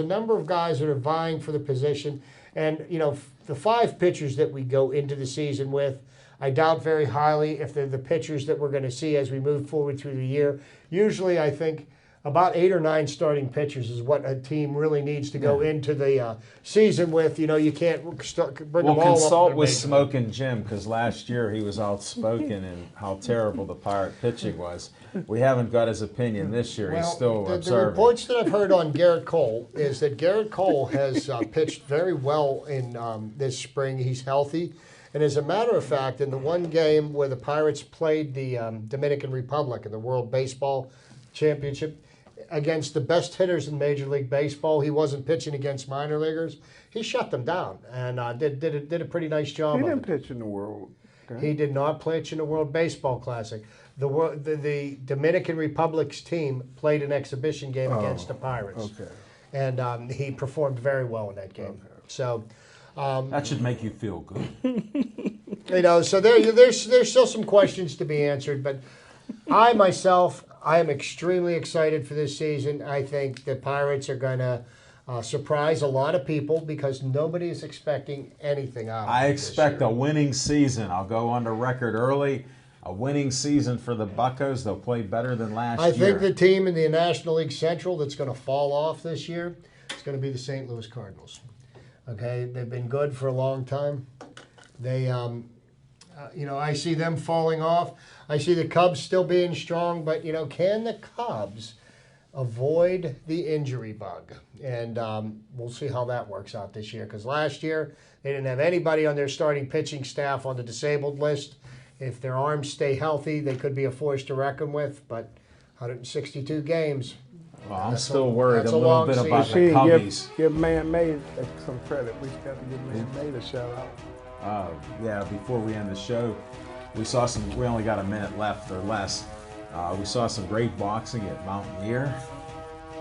Speaker 2: number of guys that are vying for the position, and you know the 5 pitchers that we go into the season with, I doubt very highly if they're the pitchers that we're going to see as we move forward through the year. Usually, I think about 8 or 9 starting pitchers is what a team really needs to go into the season with. You know, you can't bring
Speaker 1: We'll
Speaker 2: them all
Speaker 1: consult
Speaker 2: up.
Speaker 1: with Smoking Jim because last year he was outspoken in how terrible the Pirate pitching was. We haven't got his opinion this year. He's still
Speaker 2: the
Speaker 1: observing.
Speaker 2: reports that I've heard on Garrett Cole is that Garrett Cole has pitched very well in this spring. He's healthy. And as a matter of fact, in the one game where the Pirates played the Dominican Republic in the World Baseball Championship against the best hitters in Major League Baseball, he wasn't pitching against minor leaguers. He shut them down and did a pretty nice job.
Speaker 6: He
Speaker 2: of
Speaker 6: didn't
Speaker 2: it.
Speaker 6: pitch in the World.
Speaker 2: He did not pitch in the World Baseball Classic. The Dominican Republic's team played an exhibition game against the Pirates.
Speaker 6: Okay.
Speaker 2: And he performed very well in that game.
Speaker 6: Okay.
Speaker 2: So,
Speaker 1: That should make you feel good.
Speaker 2: you know, so there's still some questions to be answered, but I am extremely excited for this season. I think the Pirates are going to surprise a lot of people because nobody is expecting anything out of
Speaker 1: I
Speaker 2: it
Speaker 1: expect
Speaker 2: this
Speaker 1: a
Speaker 2: year.
Speaker 1: winning season. I'll go on the record early. A winning season for the Buccos. They'll play better than last
Speaker 2: I
Speaker 1: year.
Speaker 2: think the team in the National League Central that's going to fall off this year is going to be the St. Louis Cardinals. Okay, they've been good for a long time. They, you know, I see them falling off. I see the Cubs still being strong, but you know, can the Cubs avoid the injury bug? And we'll see how that works out this year. Because last year they didn't have anybody on their starting pitching staff on the disabled list. If their arms stay healthy, they could be a force to reckon with. But 162 games.
Speaker 1: Well, I'm
Speaker 2: That's
Speaker 1: still
Speaker 2: a-
Speaker 1: worried
Speaker 2: that's
Speaker 1: a
Speaker 2: a
Speaker 1: little
Speaker 2: long
Speaker 1: bit about the
Speaker 2: season.
Speaker 1: Cubbies.
Speaker 6: Give Man Made some credit. We got to give Man Made a shout out.
Speaker 1: Yeah, before we end the show, we only got a minute left or less. We saw some great boxing at Mountaineer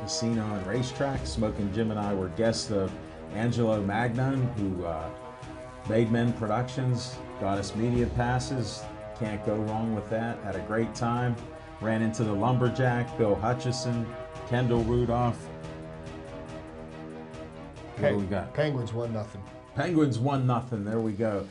Speaker 1: Casino and Racetrack. Smoking Jim and I were guests of Angelo Magnon, who Made Men Productions, got us media passes. Can't go wrong with that. Had a great time. Ran into the Lumberjack, Bill Hutchison, Kendall Rudolph. What do we got?
Speaker 2: Penguins 1-0.
Speaker 1: Penguins 1-0. There we go.